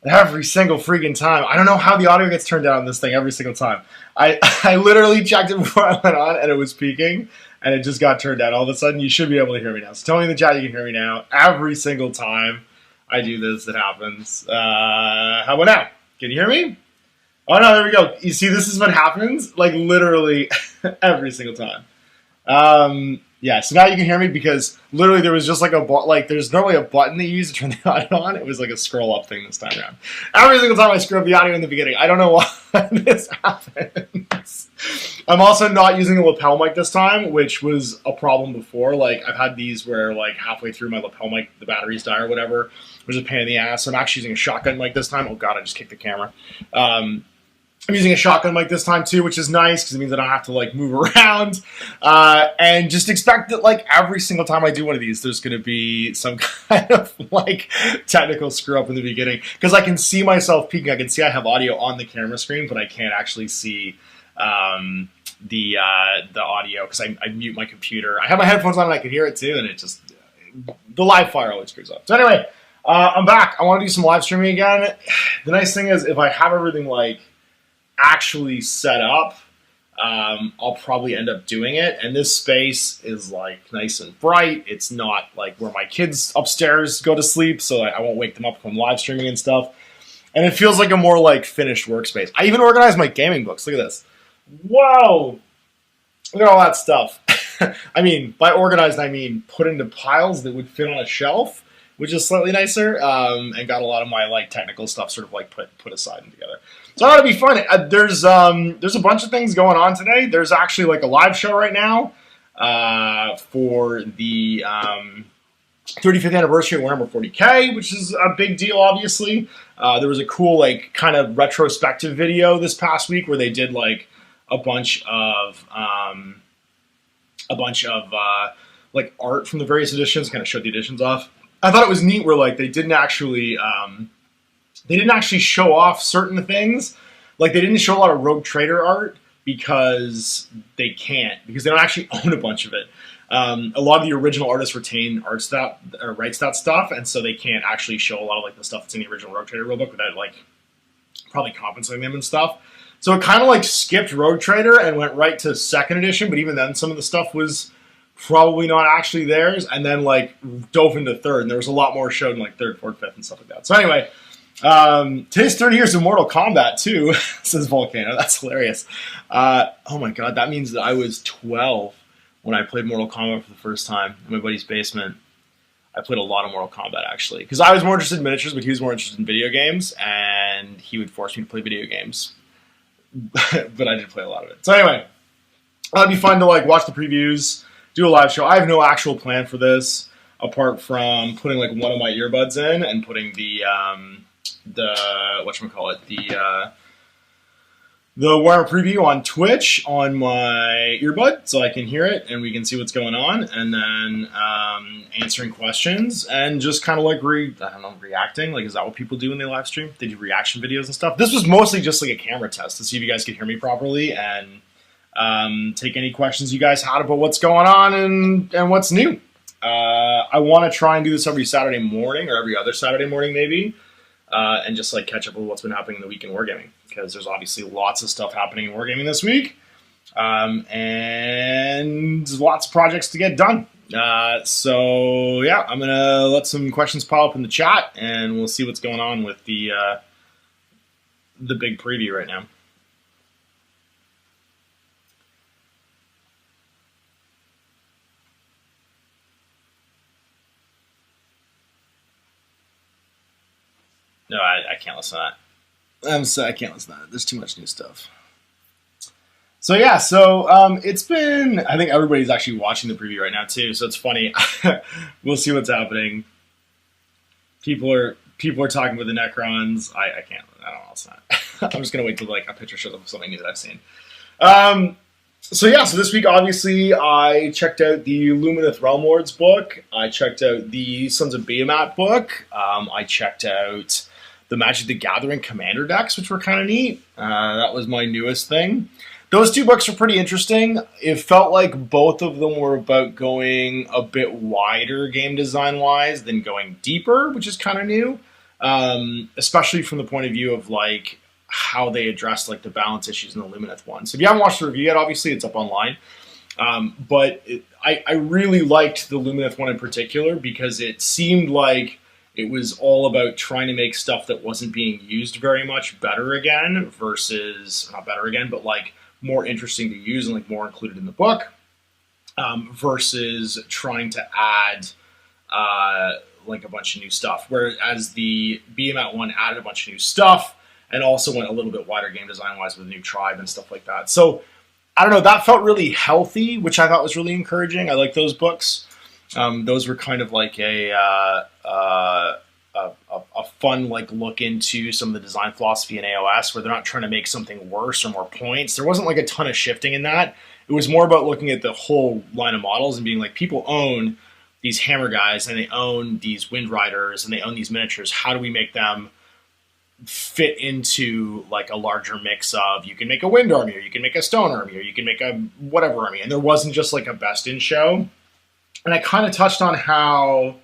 Every single freaking time. I don't know how the audio gets turned down on this thing every single time. I literally checked it before I went on and it was peaking and it just got turned down. All of a sudden, you should be able to hear me now. So tell me in the chat you can hear me now. Every single time I do this, it happens. How about now? Can you hear me? Oh no, there we go. You see, this is what happens like literally every single time. Yeah, so now you can hear me because literally there was just like there's normally a button that you use to turn the audio on. It was like a scroll up thing this time around. Every single time I screw up the audio in the beginning. I don't know why this happens. I'm also not using a lapel mic this time, which was a problem before. Like I've had these where like halfway through my lapel mic, the batteries die or whatever, which is a pain in the ass. So I'm actually using a shotgun mic this time. Oh god, I just kicked the camera. I'm using a shotgun mic this time too, which is nice because it means I don't have to like move around. And just expect that like every single time I do one of these, there's going to be some kind of like technical screw up in the beginning because I can see myself peeking. I can see I have audio on the camera screen, but I can't actually see the audio because I mute my computer. I have my headphones on and I can hear it too, and it just the live fire always screws up. So anyway, I'm back. I want to do some live streaming again. The nice thing is if I have everything like actually set up, I'll probably end up doing it. And this space is like nice and bright. It's not like where my kids upstairs go to sleep, so I won't wake them up from live streaming and stuff. And it feels like a more like finished workspace. I even organized my gaming books. Look at this. Whoa! Look at all that stuff. I mean, by organized, I mean put into piles that would fit on a shelf, which is slightly nicer, and got a lot of my like technical stuff sort of like put aside and together. So that would be fun. There's a bunch of things going on today. There's actually like a live show right now for the 35th anniversary of Warhammer 40K, which is a big deal, obviously. There was a cool like kind of retrospective video this past week where they did like a bunch of like art from the various editions, kind of showed the editions off. I thought it was neat where like they didn't actually show off certain things. Like they didn't show a lot of Rogue Trader art because they don't actually own a bunch of it. A lot of the original artists retain rights that stuff, and so they can't actually show a lot of like the stuff that's in the original Rogue Trader rulebook without like probably compensating them and stuff. So it kind of like skipped Rogue Trader and went right to second edition, but even then some of the stuff was probably not actually theirs, and then like dove into third, and there was a lot more showed in like third, fourth, fifth, and stuff like that. So anyway, today's 30 years of Mortal Kombat too, says Volcano. That's hilarious. Oh my god, that means that I was 12 when I played Mortal Kombat for the first time in my buddy's basement. I played a lot of Mortal Kombat actually, because I was more interested in miniatures, but he was more interested in video games, and he would force me to play video games. But I did play a lot of it. So anyway, that'd be fun to like watch the previews, do a live show. I have no actual plan for this apart from putting like one of my earbuds in and putting the Warhammer preview on Twitch on my earbud so I can hear it and we can see what's going on, and then answering questions and just kind of like reacting. Like, is that what people do when they live stream? They do reaction videos and stuff. This was mostly just like a camera test to see if you guys could hear me properly and take any questions you guys had about what's going on and what's new. I want to try and do this every Saturday morning or every other Saturday morning maybe, and just like catch up with what's been happening in the week in Wargaming, because there's obviously lots of stuff happening in Wargaming this week, and lots of projects to get done. So yeah, I'm gonna let some questions pile up in the chat, and we'll see what's going on with the big preview right now. No, I can't listen to that. I can't listen to that. There's too much new stuff. So yeah, it's been, I think everybody's actually watching the preview right now too, so it's funny. We'll see what's happening. People are talking with the Necrons. I don't know, it's not. I'm just gonna wait till like a picture shows up of something new that I've seen. So this week obviously I checked out the Lumineth Realm Lords book. I checked out the Sons of Behemat book. I checked out the Magic the Gathering Commander decks, which were kind of neat. That was my newest thing. Those two books are pretty interesting. It felt like both of them were about going a bit wider game design-wise than going deeper, which is kind of new. especially from the point of view of like how they addressed like the balance issues in the Lumineth one. So if you haven't watched the review yet, obviously it's up online. I really liked the Lumineth one in particular because it seemed like it was all about trying to make stuff that wasn't being used very much better again versus, not better again, but like more interesting to use and like more included in the book, versus trying to add like a bunch of new stuff. Whereas the BMAT one added a bunch of new stuff and also went a little bit wider game design wise with a new tribe and stuff like that. So I don't know, that felt really healthy, which I thought was really encouraging. I like those books. Those were kind of like a fun like look into some of the design philosophy in AOS, where they're not trying to make something worse or more points. There wasn't like a ton of shifting in that. It was more about looking at the whole line of models and being like, people own these hammer guys and they own these wind riders and they own these miniatures. How do we make them fit into like a larger mix of, you can make a wind army, or you can make a stone army, or you can make a whatever army. And there wasn't just like a best in show. And I kind of touched on how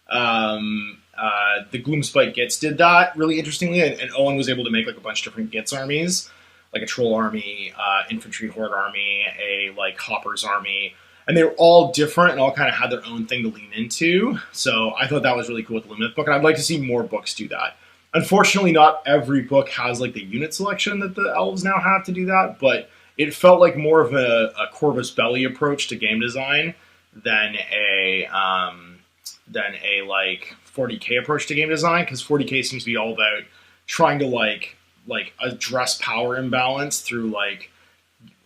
the Gloomspite Gits did that really interestingly, and Owen was able to make like a bunch of different Gits armies, like a troll army, infantry horde army, a like hoppers army, and they were all different and all kind of had their own thing to lean into. So I thought that was really cool with the Lumineth book, and I'd like to see more books do that. Unfortunately, not every book has like the unit selection that the elves now have to do that, but it felt like more of a Corvus Belli approach to game design than a like 40k approach to game design, because 40k seems to be all about trying to like address power imbalance through like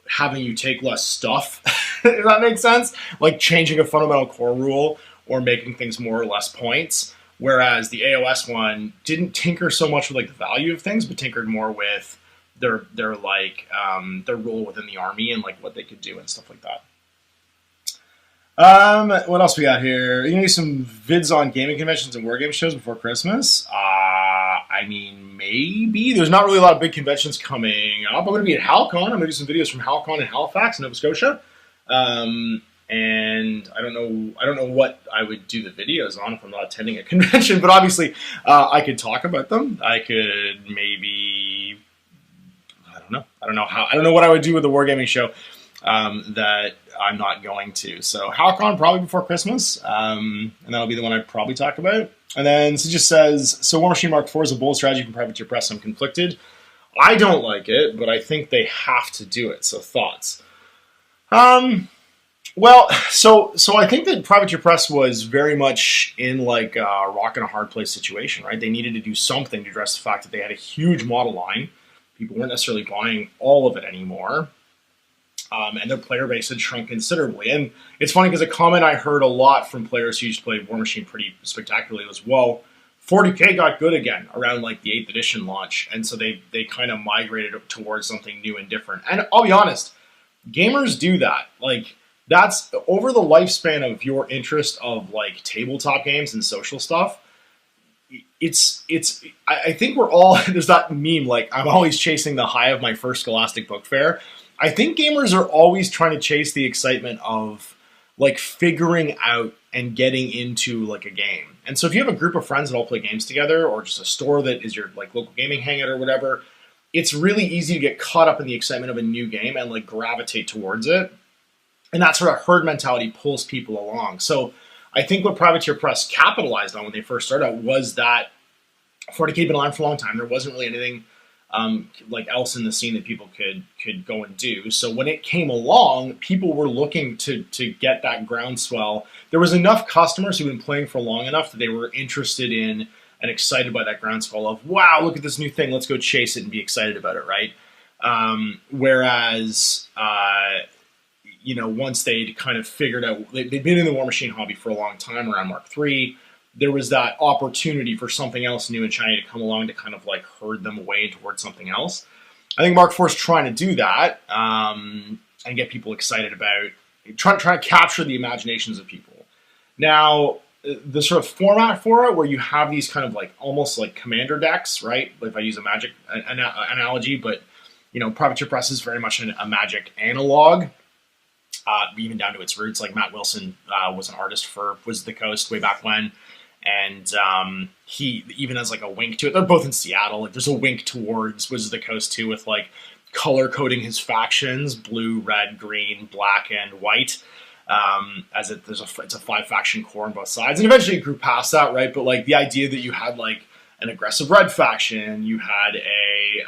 having you take less stuff, if that makes sense, like changing a fundamental core rule or making things more or less points. Whereas the AOS one didn't tinker so much with like the value of things, but tinkered more with their role within the army and like what they could do and stuff like that. What else we got here? You know, some vids on gaming conventions and wargame shows before Christmas. I mean, maybe. There's not really a lot of big conventions coming up. I'm going to be at HalCon. I'm going to do some videos from HalCon in Halifax, Nova Scotia. And I don't know what I would do the videos on if I'm not attending a convention, but obviously I could talk about them. I could maybe, I don't know what I would do with the wargaming show that I'm not going to. So HalCon probably before Christmas, and that'll be the one I'd probably talk about. And then it just says, so War Machine Mark IV is a bold strategy from Privateer Press. I'm conflicted. I don't like it, but I think they have to do it. So thoughts? Well, so I think that Privateer Press was very much in like a rock and a hard place situation, right? They needed to do something to address the fact that they had a huge model line. People weren't necessarily buying all of it anymore. And their player base had shrunk considerably. And it's funny because a comment I heard a lot from players who used to play War Machine pretty spectacularly was, well, 40k got good again around like the 8th edition launch. And so they kind of migrated towards something new and different. And I'll be honest, gamers do that. Like, that's over the lifespan of your interest of like tabletop games and social stuff. I think we're all, there's that meme, like, I'm always chasing the high of my first Scholastic Book Fair. I think gamers are always trying to chase the excitement of like figuring out and getting into like a game. And so if you have a group of friends that all play games together, or just a store that is your like local gaming hangout or whatever, it's really easy to get caught up in the excitement of a new game and like gravitate towards it. And that sort of herd mentality pulls people along. So I think what Privateer Press capitalized on when they first started out was that 40k had been around for a long time. There wasn't really anything like else in the scene that people could go and do. So when it came along, people were looking to get that groundswell. There was enough customers who'd been playing for long enough that they were interested in and excited by that groundswell of, wow, look at this new thing. Let's go chase it and be excited about it, right? Whereas, you know, once they'd kind of figured out, they'd been in the War Machine hobby for a long time around Mark III, there was that opportunity for something else new and shiny to come along to kind of like herd them away towards something else. I think Mark IV is trying to do that and get people excited about, trying to capture the imaginations of people. Now, the sort of format for it, where you have these kind of like almost like commander decks, right? If I use a Magic analogy, but you know, Privateer Press is very much a Magic analog. Even down to its roots. Like Matt Wilson was an artist for Wizards of the Coast way back when, And he even has like a wink to it. They're both in Seattle. Like, there's a wink towards Wizards of the Coast too, with like color coding his factions: blue, red, green, black, and white. It's a 5-faction core on both sides, and eventually it grew past that, right? But like the idea that you had like an aggressive red faction, you had a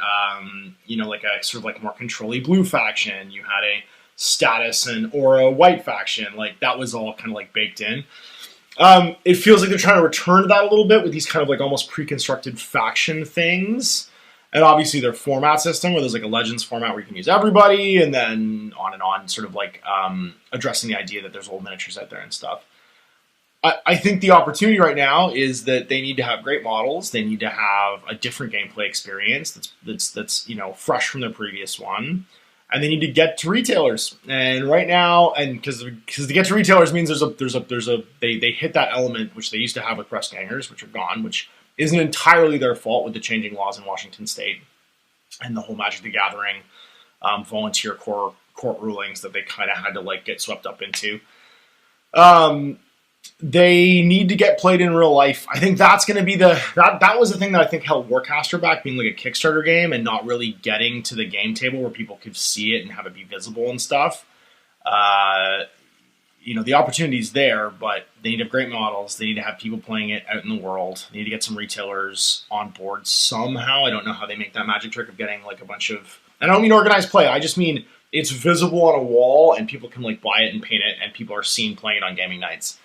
like a sort of like more control-y blue faction, you had a status and aura white faction, like that was all kind of like baked in. It feels like they're trying to return to that a little bit with these kind of like almost pre-constructed faction things. And obviously their format system, where there's like a Legends format where you can use everybody, and then on, sort of like addressing the idea that there's old miniatures out there and stuff. I think the opportunity right now is that they need to have great models. They need to have a different gameplay experience that's fresh from their previous one, and they need to get to retailers. And right now, and because to get to retailers means they hit that element which they used to have with press gangers, which are gone, which isn't entirely their fault with the changing laws in Washington State and the whole Magic the Gathering volunteer court rulings that they kind of had to like get swept up into. They need to get played in real life. I think that's going to be that was the thing that I think held Warcaster back, being like a Kickstarter game and not really getting to the game table where people could see it and have it be visible and stuff. The opportunity's there, but they need to have great models. They need to have people playing it out in the world. They need to get some retailers on board somehow. I don't know how they make that magic trick of getting like a bunch of... I don't mean organized play. I just mean it's visible on a wall and people can like buy it and paint it and people are seen playing it on gaming nights.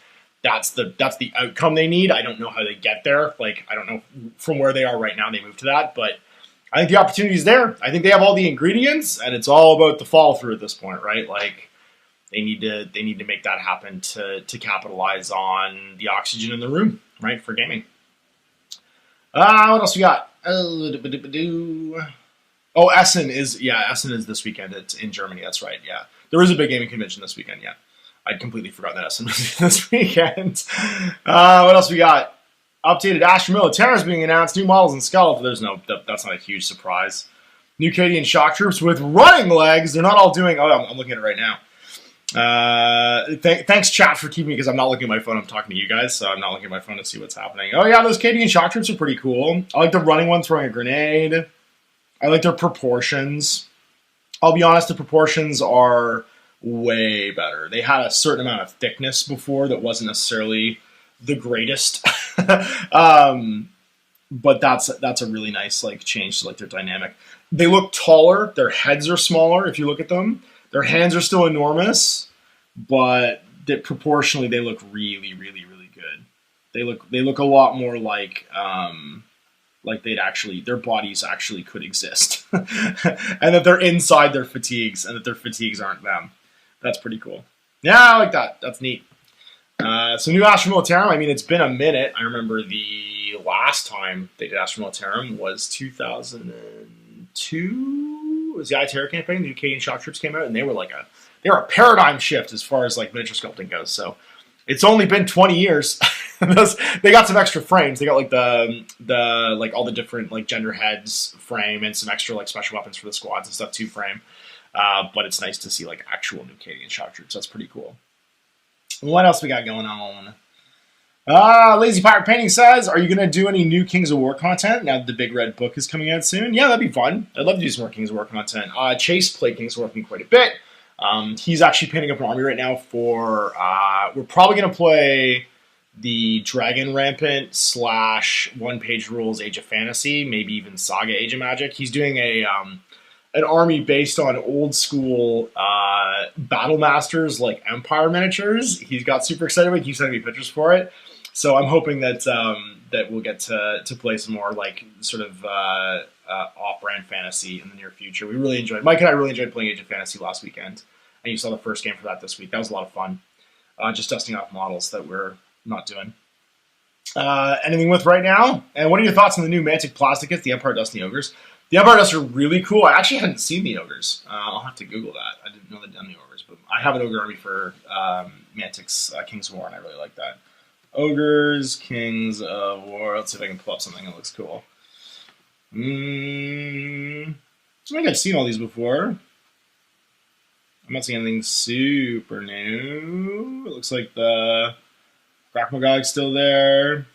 That's the outcome they need. I don't know how they get there. Like, I don't know from where they are right now they move to that, but I think the opportunity is there. I think they have all the ingredients, and it's all about the follow through at this point, right? Like, they need to make that happen to capitalize on the oxygen in the room, right, for gaming. What else we got? Essen is this weekend. It's in Germany. That's right. Yeah, there is a big gaming convention this weekend. Yeah. I'd completely forgotten that Essen was this weekend. What else we got? Updated Astra Militaris is being announced. New models in Skull. That's not a huge surprise. New Canadian shock troops with running legs. They're not all doing... Oh, I'm looking at it right now. Thanks, chat, for keeping me, because I'm not looking at my phone. I'm talking to you guys, so I'm not looking at my phone to see what's happening. Oh, yeah, those Canadian shock troops are pretty cool. I like the running one throwing a grenade. I like their proportions. I'll be honest, the proportions are way better. They had a certain amount of thickness before that wasn't necessarily the greatest. But that's a really nice like change to like their dynamic. They look taller, their heads are smaller if you look at them. Their hands are still enormous, but proportionally they look really, really, really good. They look a lot more like their bodies actually could exist. And that they're inside their fatigues and that their fatigues aren't them. That's pretty cool. Yeah, I like that. That's neat. So new Astra Militarum, I mean, it's been a minute. I remember the last time they did Astra Militarum was 2002. It was the Terror campaign. The Canadian shock troops came out, and they were a paradigm shift as far as like miniature sculpting goes. So it's only been 20 years. They got some extra frames. They got like the like all the different like gender heads frame and some extra like special weapons for the squads and stuff to frame. But it's nice to see like actual new Canadian shock troops. That's pretty cool. What else we got going on? Lazy Pirate Painting says, are you going to do any new Kings of War content now that the Big Red Book is coming out soon? Yeah, that'd be fun. I'd love to do some more Kings of War content. Chase played Kings of War quite a bit. He's actually painting up an army right now for... we're probably going to play the Dragon Rampant / one-page rules Age of Fantasy, maybe even Saga Age of Magic. He's doing an army based on old school Battle Masters like Empire miniatures. He's got super excited. He keeps sending me pictures for it. So I'm hoping that that we'll get to play some more like sort of off-brand fantasy in the near future. Mike and I really enjoyed playing Age of Fantasy last weekend, and you saw the first game for that this week. That was a lot of fun. Just dusting off models that we're not doing anything with right now. And what are your thoughts on the new Mantic Plasticus, the Empire Dust and the Ogres? The Empire Dust are really cool. I actually hadn't seen the Ogres. I'll have to Google that. I didn't know they'd done the Ogres, but I have an Ogre army for Mantic's Kings of War, and I really like that. Ogres, Kings of War. Let's see if I can pull up something that looks cool. I think I've seen all these before. I'm not seeing anything super new. It looks like the Grakmagog's still there.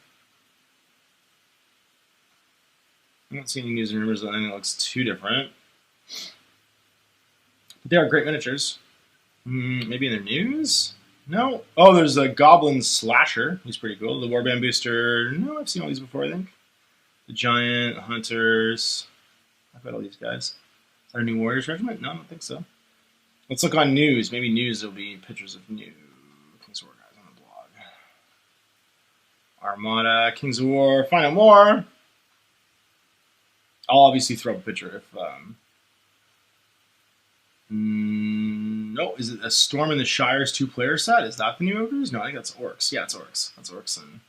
I don't see any news and rumors of anything that looks too different. But they are great miniatures. Maybe in the news? No. Oh, there's a Goblin Slasher. He's pretty cool. The Warband Booster. No, I've seen all these before, I think. The Giant, Hunters. I've got all these guys. Is that a new Warriors Regiment? No, I don't think so. Let's look on news. Maybe news will be pictures of new Kings of War guys on the blog. Armada, Kings of War, find out more. I'll obviously throw up a picture if... no, is it a Storm in the Shire's 2-player set? Is that the new Ogres? No, I think that's Orcs. Yeah, it's Orcs. That's Orcs and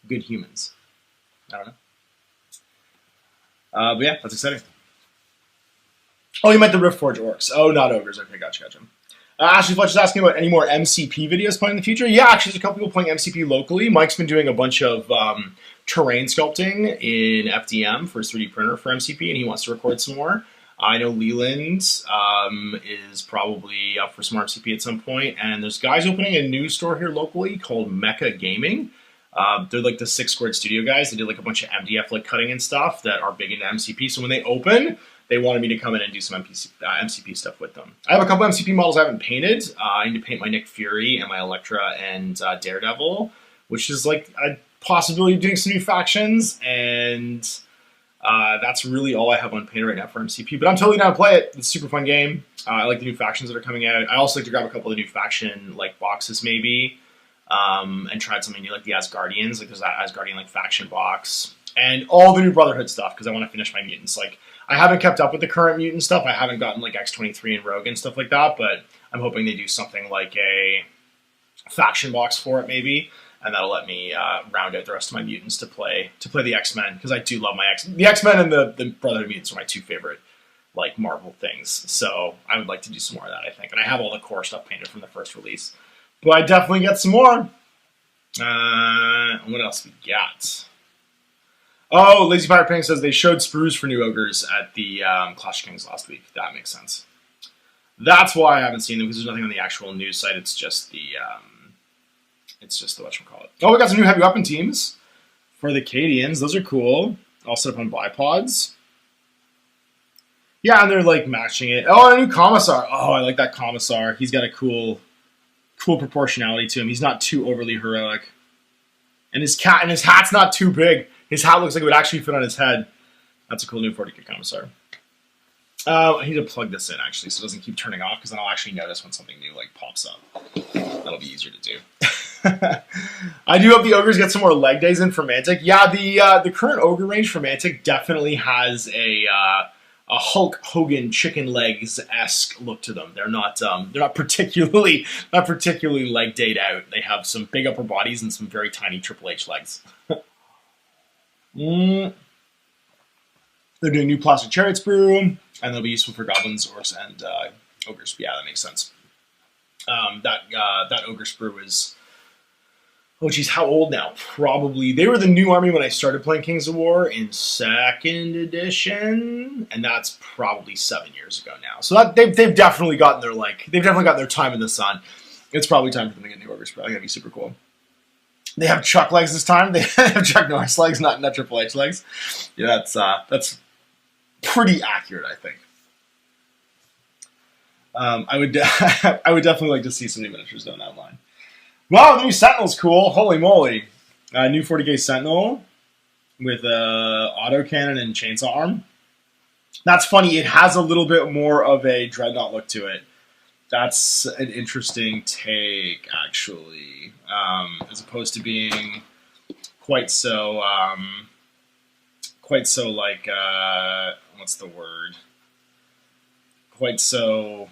good humans. I don't know. But yeah, that's exciting. Oh, you meant the Riftforge Orcs. Oh, not Ogres. Okay, gotcha. Ashley Fletcher's asking about any more MCP videos playing in the future. Yeah, actually, there's a couple people playing MCP locally. Mike's been doing a bunch of terrain sculpting in FDM for his 3D printer for MCP, and he wants to record some more. I know Leland is probably up for some MCP at some point, and there's guys opening a new store here locally called Mecha Gaming. They're like the 6 Squared Studio guys. They did like a bunch of MDF like cutting and stuff that are big into MCP. So when they open, they wanted me to come in and do some MCP stuff with them. I have a couple MCP models I haven't painted. I need to paint my Nick Fury and my Elektra and Daredevil, which is like a possibility of doing some new factions, and that's really all I have unpainted right now for MCP. But I'm totally down to play it. It's a super fun game. I like the new factions that are coming out. I also like to grab a couple of the new faction like boxes maybe, and try something new like the Asgardians. Like there's that Asgardian like faction box, and all the new Brotherhood stuff because I want to finish my mutants. Like I haven't kept up with the current mutant stuff. I haven't gotten like X-23 and Rogue and stuff like that, but I'm hoping they do something like a faction box for it maybe, and that'll let me round out the rest of my mutants to play the X-Men, because I do love my the X-Men and the Brotherhood mutants are my 2 favorite like Marvel things. So I would like to do some more of that, I think. And I have all the core stuff painted from the first release. But I definitely get some more. What else we got? Oh, Lazy Pirate Pink says they showed sprues for new ogres at the Clash of Kings last week. That makes sense. That's why I haven't seen them, because there's nothing on the actual news site. It's just the whatchamacallit. Oh, we got some new heavy weapon teams for the Cadians. Those are cool. All set up on bipods. Yeah, and they're like matching it. Oh, a new Commissar. Oh, I like that Commissar. He's got a cool proportionality to him. He's not too overly heroic. And his hat's not too big. His hat looks like it would actually fit on his head. That's a cool new 40K Commissar. I need to plug this in actually so it doesn't keep turning off, because then I'll actually notice when something new like pops up. That'll be easier to do. I do hope the ogres get some more leg days in for Mantic. Yeah, the current ogre range for Mantic definitely has a Hulk Hogan chicken legs-esque look to them. They're not particularly leg dayed out. They have some big upper bodies and some very tiny Triple H legs. They're doing new plastic chariot sprue, and they'll be useful for goblins, orcs, and ogres. Yeah, that makes sense. That ogre sprue is... Oh, geez, how old now? Probably... They were the new army when I started playing Kings of War in 2nd edition, and that's probably 7 years ago now. So they've definitely gotten their time in the sun. It's probably time for them to get new ogre sprue. That'd be super cool. They have Chuck legs this time. They have Chuck Norris legs, not Triple H legs. Yeah, that's pretty accurate, I think. I would definitely like to see some new miniatures down that line. Wow, the new Sentinel's cool. Holy moly. New 40K Sentinel with autocannon and chainsaw arm. That's funny. It has a little bit more of a Dreadnought look to it. That's an interesting take, actually. As opposed to being quite so like, what's the word? Quite so...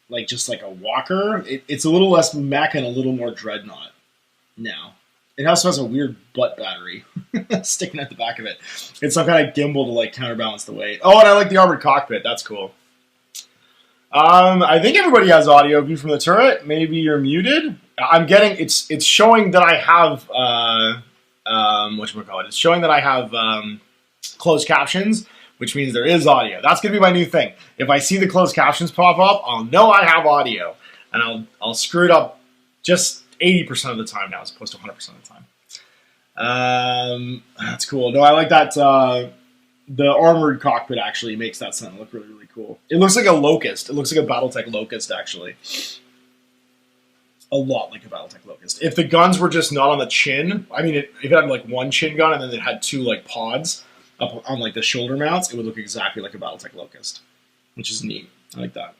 like just like a walker. It's a little less mech and a little more Dreadnought now. It also has a weird butt battery sticking at the back of it. It's some kind of gimbal to like counterbalance the weight. Oh, and I like the armored cockpit. That's cool. I think everybody has audio view from the turret. Maybe you're muted. I'm getting it's showing that I have whatchamacallit. It's showing that I have closed captions, which means there is audio. That's going to be my new thing. If I see the closed captions pop up, I'll know I have audio. And I'll screw it up just 80% of the time now as opposed to 100% of the time. That's cool. No, I like that. The armored cockpit actually makes that Sentinel look really, really cool. It looks like a Locust. It looks like a BattleTech Locust, actually. A lot like a BattleTech Locust. If the guns were just not on the chin, I mean, if it had like one chin gun and then it had two like pods up on like the shoulder mounts, it would look exactly like a BattleTech Locust, which is neat. I like that.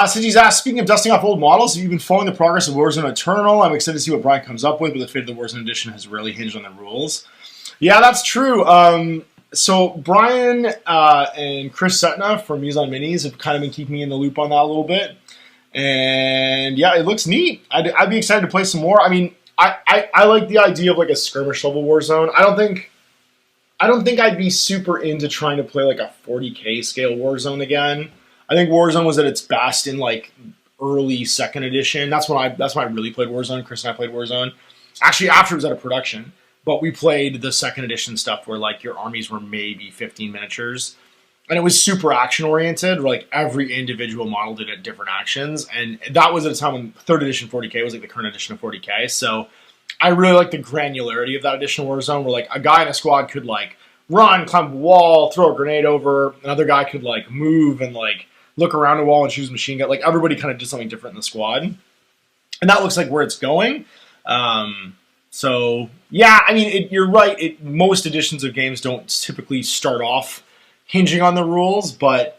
Cindy's asked, speaking of dusting off old models, have you been following the progress of Warzone Eternal? I'm excited to see what Brian comes up with, but the fate of the Warzone edition has really hinged on the rules. Yeah, that's true. So Brian and Chris Setna from Use on Minis have kind of been keeping me in the loop on that a little bit. And yeah, it looks neat. I'd be excited to play some more. I mean, I like the idea of like a skirmish level Warzone. I don't think I'd be super into trying to play like a 40k scale Warzone again. I think Warzone was at its best in like early second edition. That's when I really played Warzone. Chris and I played Warzone. Actually, after it was out of production, but we played the second edition stuff where like your armies were maybe 15 miniatures. And it was super action oriented. Like every individual model did different actions, and that was at a time when third edition 40k was like the current edition of 40k. So I really like the granularity of that edition of Warzone, where like a guy in a squad could like run, climb a wall, throw a grenade over. Another guy could like move and like look around a wall and choose a machine gun. Like everybody kind of did something different in the squad, and that looks like where it's going. So yeah, I mean, you're right. Most editions of games don't typically start off hinging on the rules, but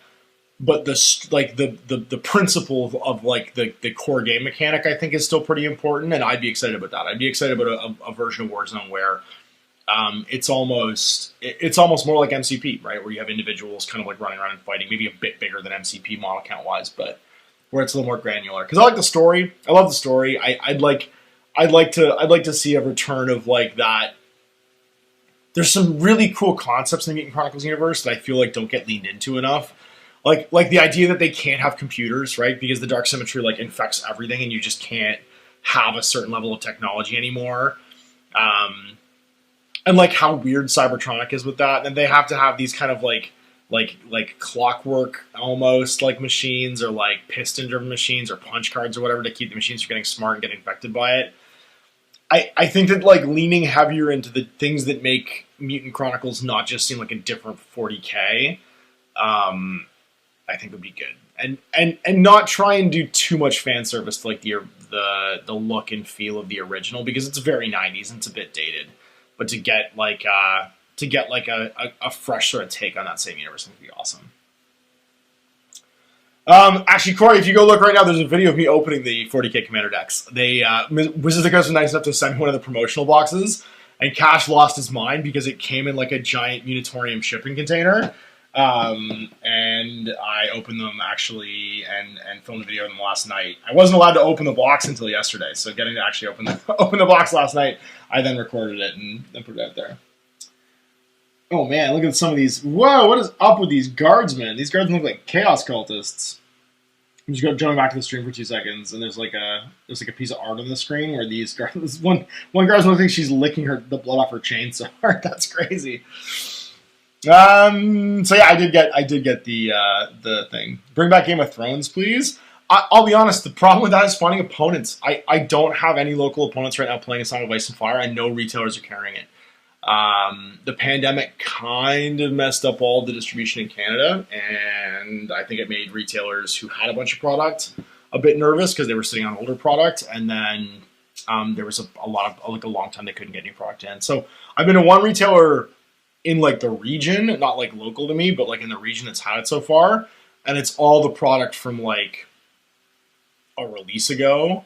the principle of like the core game mechanic, I think, is still pretty important, and I'd be excited about that. I'd be excited about a version of Warzone where it's almost more like MCP, right? Where you have individuals kind of like running around and fighting, maybe a bit bigger than MCP model count wise, but where it's a little more granular. Because I like the story. I love the story. I'd like to see a return of like that. There's some really cool concepts in the Mutant Chronicles universe that I feel like don't get leaned into enough. Like the idea that they can't have computers, right? Because the dark symmetry like infects everything, and you just can't have a certain level of technology anymore. And like how weird Cybertronic is with that. And they have to have these kind of like clockwork almost like machines, or like piston driven machines, or punch cards or whatever, to keep the machines from getting smart and getting infected by it. I think that like leaning heavier into the things that make Mutant Chronicles not just seem like a different 40k, I think would be good, and not try and do too much fan service to like the look and feel of the original, because it's very 90s and it's a bit dated. But to get like a fresh sort of take on that same universe, I think would be awesome. Actually, Corey, if you go look right now, there's a video of me opening the 40k Commander decks. Wizards of the Coast was nice enough to send me one of the promotional boxes, and Cash lost his mind because it came in like a giant Munitorium shipping container. And I opened them actually and filmed a video of them last night. I wasn't allowed to open the box until yesterday, so getting to actually open the box last night, I then recorded it and then put it out there. Oh man, look at some of these. Whoa, what is up with these guardsmen? These guardsmen look like chaos cultists. I'm just jumping back to the stream for 2 seconds, and there's like a piece of art on the screen where these guards. One guardsman looks like she's licking the blood off her chainsaw. That's crazy. So yeah, I did get the thing. Bring back Game of Thrones, please. I'll be honest. The problem with that is finding opponents. I don't have any local opponents right now playing A Song of Ice and Fire. I know retailers are carrying it. The pandemic kind of messed up all the distribution in Canada, and I think it made retailers who had a bunch of product a bit nervous because they were sitting on older product, and then there was a long time they couldn't get new product in. So I've been to one retailer in like the region, not like local to me, but like in the region that's had it so far, and it's all the product from like a release ago.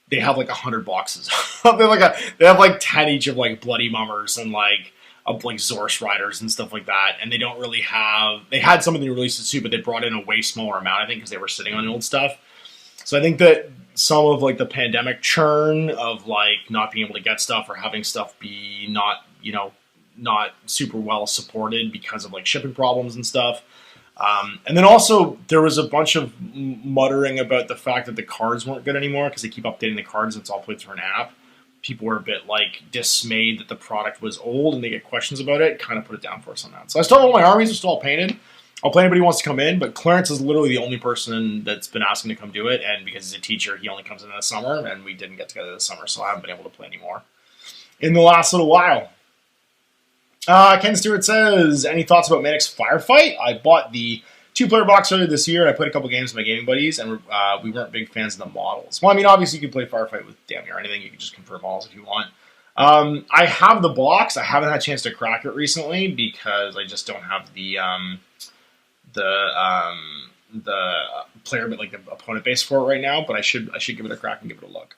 They have like 100 boxes. They have like 10 each of like Bloody Mummers and like Zorse Riders and stuff like that. And they don't really have. They had some of the releases too, but they brought in a way smaller amount, I think, because they were sitting on the old stuff. So I think that some of like the pandemic churn of like not being able to get stuff or having stuff be not super well supported because of like shipping problems and stuff. And then also there was a bunch of muttering about the fact that the cards weren't good anymore because they keep updating the cards. It's all played through an app. People were a bit like dismayed that the product was old and they get questions about it. Kind of put it down for us on that. So I still have all my armies are still all painted. I'll play anybody who wants to come in, but Clarence is literally the only person that's been asking to come do it. And because he's a teacher, he only comes in the summer, and we didn't get together this summer, so I haven't been able to play anymore. in the last little while. Ken Stewart says, any thoughts about Manic's Firefight? I bought the 2-player box earlier this year, and I played a couple games with my gaming buddies, and we weren't big fans of the models. Well, I mean, obviously you can play Firefight with damn near anything. You can just convert models if you want. I have the box. I haven't had a chance to crack it recently because I just don't have the player, but like the opponent base for it right now. But I should give it a crack and give it a look.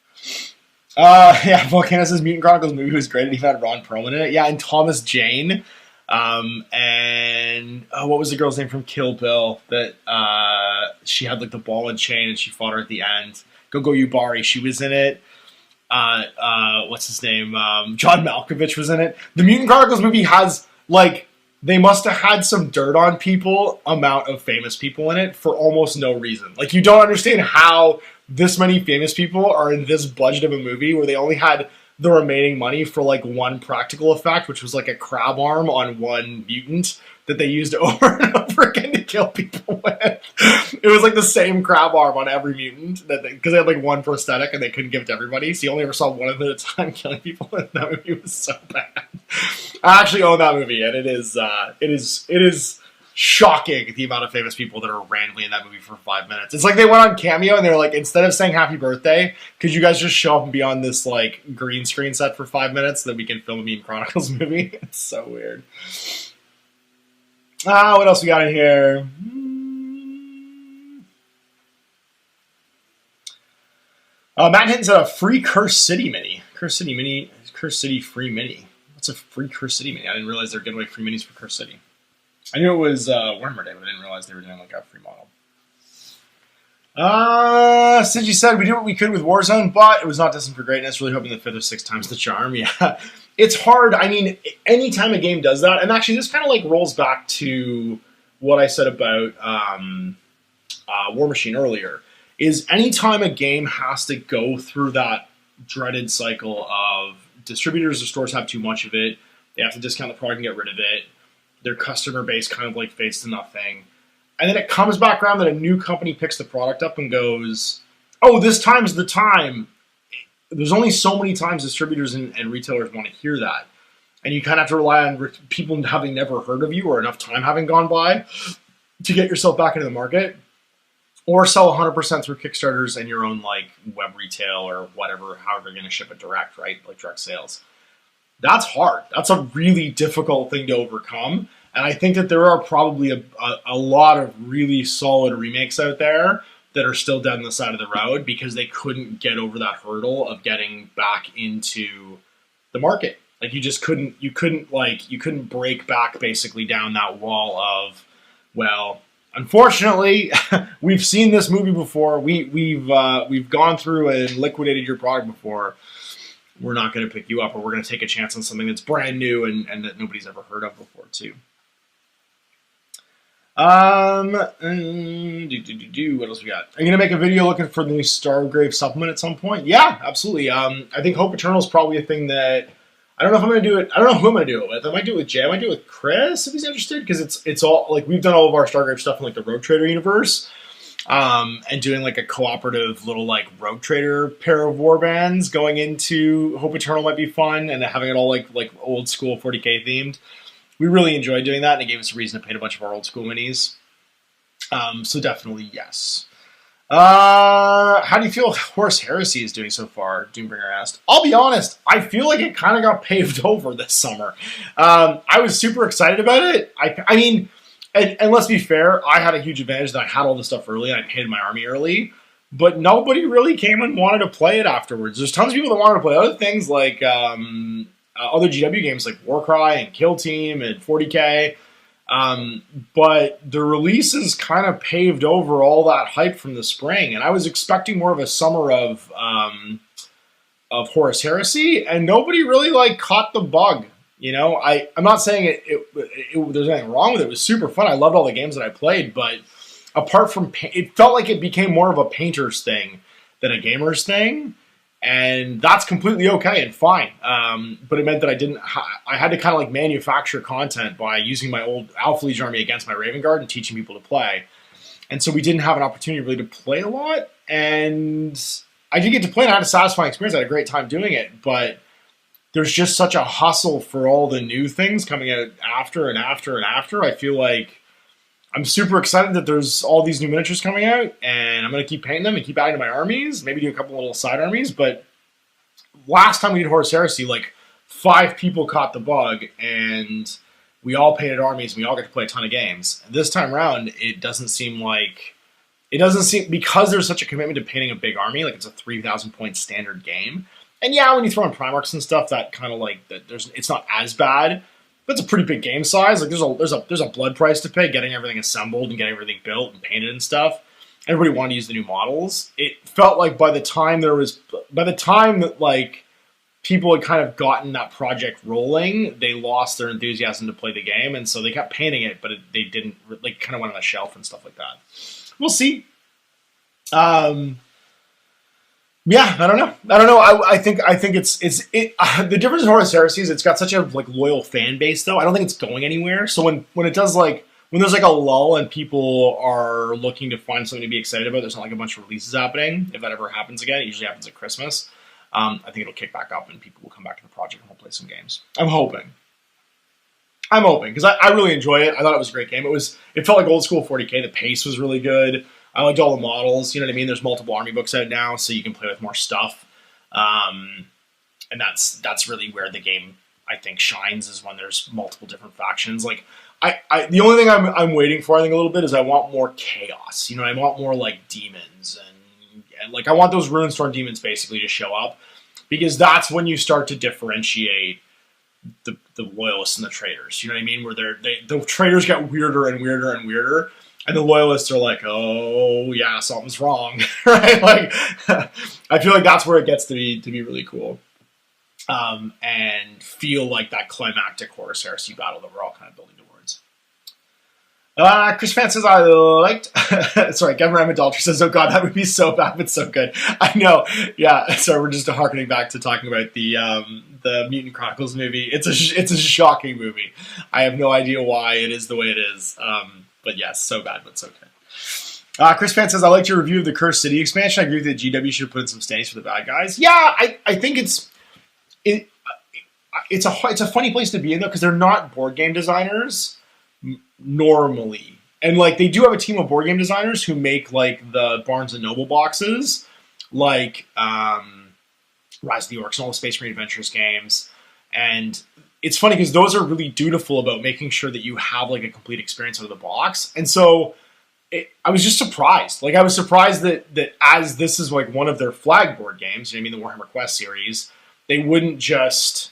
Yeah, Volcano says Mutant Chronicles movie was great and he had Ron Perlman in it. Yeah, and Thomas Jane. And what was the girl's name from Kill Bill that she had like the ball and chain and she fought her at the end? Gogo Yubari, she was in it. What's his name? John Malkovich was in it. The Mutant Chronicles movie has like, they must have had some dirt on people amount of famous people in it for almost no reason. Like, you don't understand how this many famous people are in this budget of a movie where they only had the remaining money for like one practical effect, which was like a crab arm on one mutant that they used over and over again to kill people with. It was like the same crab arm on every mutant because they had like one prosthetic and they couldn't give it to everybody. So you only ever saw one of them at a time killing people. And that movie was so bad. I actually own that movie, and it is shocking the amount of famous people that are randomly in that movie for 5 minutes. It's like they went on Cameo and they're like, instead of saying happy birthday, could you guys just show up and be on this like green screen set for 5 minutes so that we can film a Mutant Chronicles movie? It's so weird. What else we got in here? Matt Hinton said a free Curse City mini. Curse City free mini. What's a free Curse City mini? I didn't realize they're giving away free minis for Curse City. I knew it was Warhammer Day, but I didn't realize they were doing like a free model. Sinji said we did what we could with Warzone, but it was not destined for greatness. Really hoping the 5th or 6th time's the charm. Yeah, it's hard. I mean, anytime a game does that, and actually this kind of like rolls back to what I said about War Machine earlier, is anytime a game has to go through that dreaded cycle of distributors or stores have too much of it, they have to discount the product and get rid of it. Their customer base kind of like fades to nothing. And then it comes back around that a new company picks the product up and goes, oh, this time's the time. There's only so many times distributors and retailers want to hear that. And you kind of have to rely on people having never heard of you or enough time having gone by to get yourself back into the market. Or sell 100% through Kickstarters and your own like web retail or whatever, however you're going to ship it direct, right? Like direct sales. That's hard. That's a really difficult thing to overcome. And I think that there are probably a lot of really solid remakes out there that are still dead on the side of the road because they couldn't get over that hurdle of getting back into the market. Like you couldn't break back basically down that wall of, well, unfortunately, we've seen this movie before. We've gone through and liquidated your product before. We're not going to pick you up, or we're going to take a chance on something that's brand new and that nobody's ever heard of before, too. What else we got? Are you going to make a video looking for the new Stargrave supplement at some point? Yeah, absolutely. I think Hope Eternal is probably a thing that I don't know if I'm going to do it. I don't know who I'm going to do it with. I might do it with Jay. I might do it with Chris if he's interested, because it's all like we've done all of our Stargrave stuff in like the Rogue Trader universe. And doing like a cooperative little like Rogue Trader pair of warbands going into Hope Eternal might be fun, and having it all like old school 40k themed. We really enjoyed doing that, and it gave us a reason to paint a bunch of our old school minis. So definitely yes. How do you feel Horus Heresy is doing so far? Doombringer asked. I'll be honest, I feel like it kind of got paved over this summer. I was super excited about it. I mean. And let's be fair, I had a huge advantage that I had all this stuff early and I painted my army early, but nobody really came and wanted to play it afterwards. There's tons of people that wanted to play other things like other GW games like Warcry and Kill Team and 40k, but the releases kind of paved over all that hype from the spring, and I was expecting more of a summer of Horus Heresy, and nobody really like caught the bug. You know, I'm not saying there's anything wrong with it. It was super fun. I loved all the games that I played, but apart from it felt like it became more of a painter's thing than a gamer's thing, and that's completely okay and fine. But it meant that I had to kind of like manufacture content by using my old Alpha Legion army against my Raven Guard and teaching people to play. And so we didn't have an opportunity really to play a lot, and I did get to play and I had a satisfying experience. I had a great time doing it, but there's just such a hustle for all the new things coming out after and after and after. I feel like I'm super excited that there's all these new miniatures coming out, and I'm going to keep painting them and keep adding to my armies, maybe do a couple little side armies. But last time we did Horus Heresy, like 5 people caught the bug, and we all painted armies, and we all got to play a ton of games. And this time around, it doesn't seem, because there's such a commitment to painting a big army, like it's a 3,000 point standard game. And yeah, when you throw in Primarchs and stuff, that kind of like, it's not as bad. But it's a pretty big game size. Like there's a blood price to pay getting everything assembled and getting everything built and painted and stuff. Everybody wanted to use the new models. It felt like by the time that like people had kind of gotten that project rolling, they lost their enthusiasm to play the game, and so they kept painting it, but they didn't, like, kind of went on the shelf and stuff like that. We'll see. Yeah, I don't know. I think it's the difference in Horus Heresy is it's got such a like loyal fan base though. I don't think it's going anywhere. So when it does like when there's like a lull and people are looking to find something to be excited about, there's not like a bunch of releases happening. If that ever happens again, it usually happens at Christmas. I think it'll kick back up and people will come back to the project and we'll play some games. I'm hoping because I really enjoy it. I thought it was a great game. It felt like old school 40K. The pace was really good. I liked all the models, you know what I mean? There's multiple army books out now, so you can play with more stuff. And that's really where the game, I think, shines, is when there's multiple different factions. Like, the only thing I'm waiting for, I think, a little bit, is I want more chaos. You know, I want more, like, demons. And like, I want those Ruinstorm demons, basically, to show up. Because that's when you start to differentiate the loyalists and the traitors. You know what I mean? Where the traitors get weirder and weirder and weirder. And the loyalists are like, oh, yeah, something's wrong, right? Like, I feel like that's where it gets to be really cool. And feel like that climactic Horus Heresy battle that we're all kind of building towards. Chris Fan says, I liked... Sorry, Gavin Ramadaltry says, oh god, that would be so bad, but so good. I know, yeah, sorry, we're just harkening back to talking about the Mutant Chronicles movie. It's a shocking movie. I have no idea why it is the way it is. But yes, so bad, but so good. Chris Fan says, I liked your review of the Cursed City expansion. I agree that GW should put in some standings for the bad guys. Yeah, I think it's a funny place to be in, though, because they're not board game designers normally. And, like, they do have a team of board game designers who make, like, the Barnes & Noble boxes, like Rise of the Orcs and all the Space Marine Adventures games. And it's funny because those are really dutiful about making sure that you have like a complete experience out of the box. And so I was just surprised. Like, I was surprised that as this is like one of their flag board games, you know what I mean, the Warhammer Quest series, they wouldn't just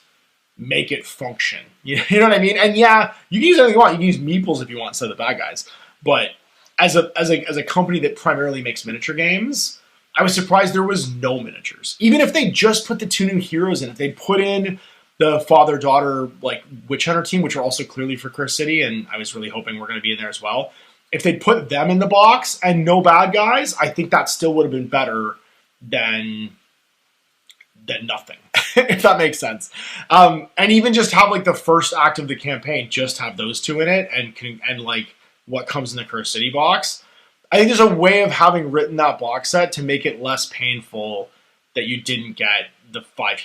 make it function. You know what I mean? And yeah, you can use anything you want. You can use meeples if you want instead of the bad guys. But as a company that primarily makes miniature games, I was surprised there was no miniatures. Even if they just put the 2 new heroes in, if they put in the father-daughter like Witch Hunter team, which are also clearly for Cursed City, and I was really hoping we're going to be in there as well. If they put them in the box and no bad guys, I think that still would have been better than nothing, if that makes sense. And even just have like the first act of the campaign, just have those 2 in it, and like what comes in the Cursed City box. I think there's a way of having written that box set to make it less painful that you didn't get the 5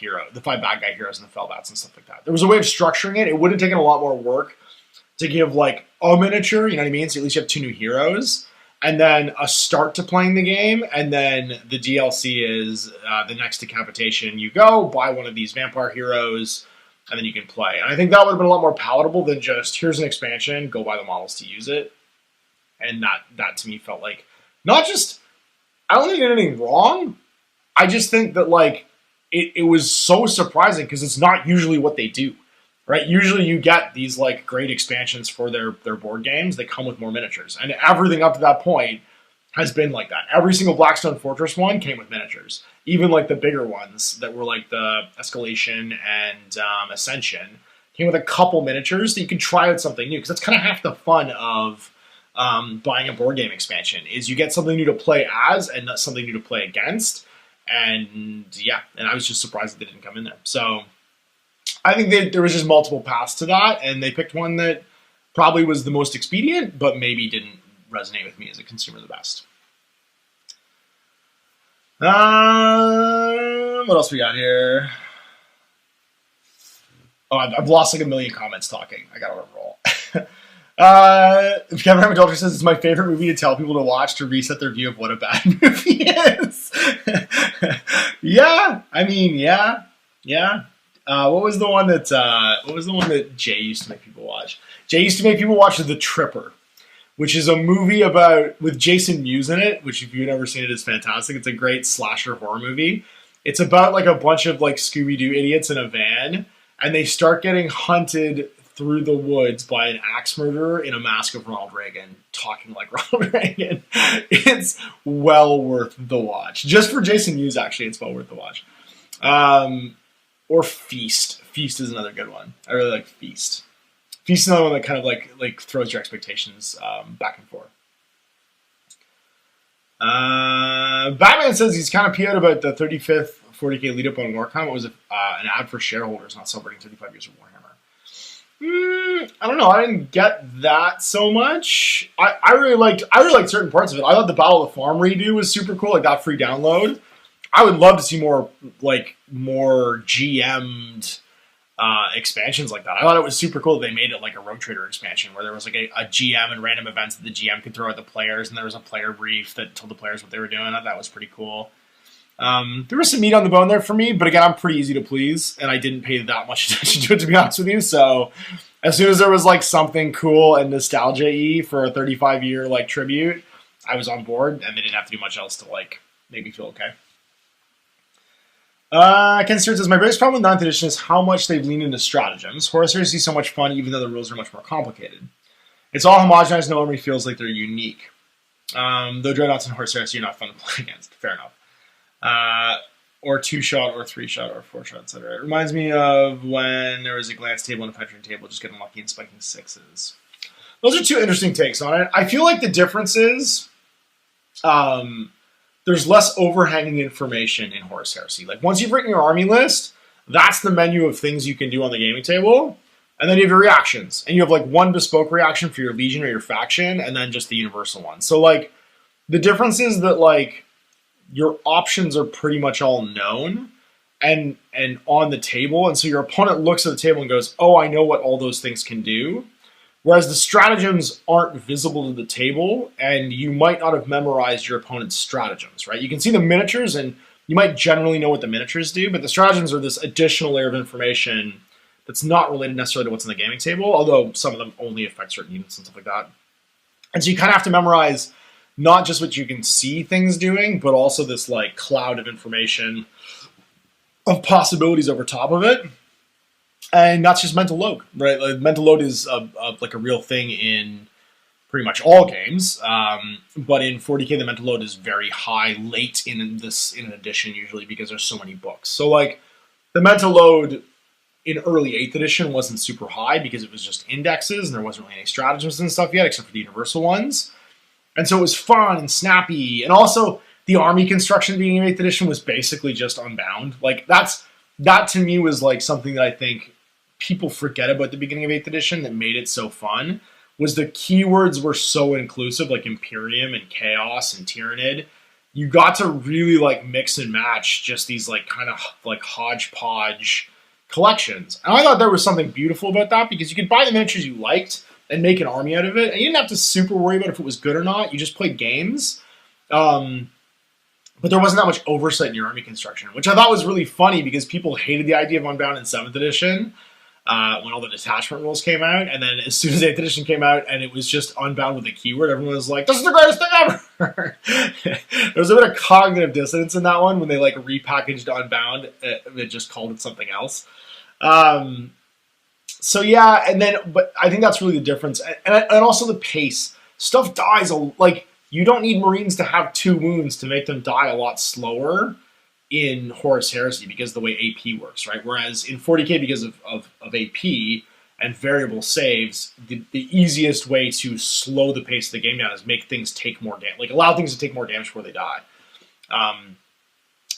bad guy heroes and the Fellbats and stuff like that. There was a way of structuring it. It would have taken a lot more work to give like a miniature, you know what I mean? So at least you have 2 new heroes, and then a start to playing the game, and then the DLC is the next decapitation. You go buy one of these vampire heroes, and then you can play. And I think that would have been a lot more palatable than just, here's an expansion, go buy the models to use it. And that to me felt like, not just, I don't think they did anything wrong. I just think that like, it was so surprising because it's not usually what they do, right? Usually you get these like great expansions for their board games that come with more miniatures. And everything up to that point has been like that. Every single Blackstone Fortress one came with miniatures. Even like the bigger ones that were like the Escalation and Ascension came with a couple miniatures that you could try out something new. Because that's kind of half the fun of buying a board game expansion, is you get something new to play as and not something new to play against. And yeah, and I was just surprised that they didn't come in there. So I think there was just multiple paths to that, and they picked one that probably was the most expedient, but maybe didn't resonate with me as a consumer the best. What else we got here? Oh, I've lost like a million comments talking. I gotta roll. Kevin Adultery says it's my favorite movie to tell people to watch to reset their view of what a bad movie is. Yeah, I mean, yeah. What was the one that Jay used to make people watch? Jay used to make people watch The Tripper, which is a movie with Jason Mewes in it, which if you've never seen it is fantastic. It's a great slasher horror movie. It's about like a bunch of like Scooby-Doo idiots in a van, and they start getting hunted through the woods by an axe murderer in a mask of Ronald Reagan, talking like Ronald Reagan. It's well worth the watch. Just for Jason Mewes, actually, it's well worth the watch. Or Feast. Feast is another good one. I really like Feast. Feast is another one that kind of like throws your expectations back and forth. Batman says he's kind of PO'd about the 35th 40k lead up on Warcom. It was an ad for shareholders not celebrating 35 years of Warhammer. I don't know. I didn't get that so much. I really liked certain parts of it. I thought the Battle of the Farm redo was super cool. Like that free download. I would love to see more GM'd expansions like that. I thought it was super cool that they made it like a Rogue Trader expansion where there was like a GM and random events that the GM could throw at the players, and there was a player brief that told the players what they were doing. I thought that was pretty cool. There was some meat on the bone there for me, but again, I'm pretty easy to please, and I didn't pay that much attention to it, to be honest with you. So as soon as there was like something cool and nostalgia-y for a 35-year like tribute, I was on board, and they didn't have to do much else to like make me feel okay. Ken Stewart says, my biggest problem with 9th edition is how much they've leaned into stratagems. Horus Heresy is so much fun, even though the rules are much more complicated. It's all homogenized, no one really feels like they're unique. Though Dreadnoughts and Horus Heresy are not fun to play against. Fair enough. Or 2-shot, or 3-shot, or 4-shot, etc. It reminds me of when there was a glance table and a penetrating table, just getting lucky and spiking 6s. Those are two interesting takes on it. I feel like the difference is there's less overhanging information in Horus Heresy. Like, once you've written your army list, that's the menu of things you can do on the gaming table. And then you have your reactions. And you have, like, one bespoke reaction for your legion or your faction, and then just the universal one. So, like, the difference is that, like, your options are pretty much all known and on the table. And so your opponent looks at the table and goes, oh, I know what all those things can do. Whereas the stratagems aren't visible to the table, and you might not have memorized your opponent's stratagems, right? You can see the miniatures, and you might generally know what the miniatures do, but the stratagems are this additional layer of information that's not related necessarily to what's in the gaming table, although some of them only affect certain units and stuff like that. And so you kind of have to memorize not just what you can see things doing, but also this like cloud of information of possibilities over top of it. And that's just mental load, right? Like, mental load is like a real thing in pretty much all games. But in 40k, the mental load is very high late in an edition, usually because there's so many books. So like the mental load in early 8th edition wasn't super high because it was just indexes and there wasn't really any stratagems and stuff yet, except for the universal ones. And so it was fun and snappy. And also the army construction being in 8th edition was basically just Unbound. Like that to me was like something that I think people forget about the beginning of 8th edition that made it so fun, was the keywords were so inclusive, like Imperium and Chaos and Tyrannid. You got to really like mix and match just these like kind of like hodgepodge collections. And I thought there was something beautiful about that because you could buy the miniatures you liked and make an army out of it. And you didn't have to super worry about if it was good or not. You just played games. But there wasn't that much oversight in your army construction, which I thought was really funny because people hated the idea of Unbound in 7th edition. When all the detachment rules came out, and then as soon as 8th edition came out and it was just Unbound with a keyword, everyone was like, this is the greatest thing ever! There was a bit of cognitive dissonance in that one when they like repackaged Unbound. It just called it something else. So yeah, but I think that's really the difference. And also the pace. Stuff dies, like, you don't need Marines to have 2 wounds to make them die a lot slower in Horus Heresy because of the way AP works, right? Whereas in 40k, because of AP and variable saves, the easiest way to slow the pace of the game down is make things take more damage, like allow things to take more damage before they die.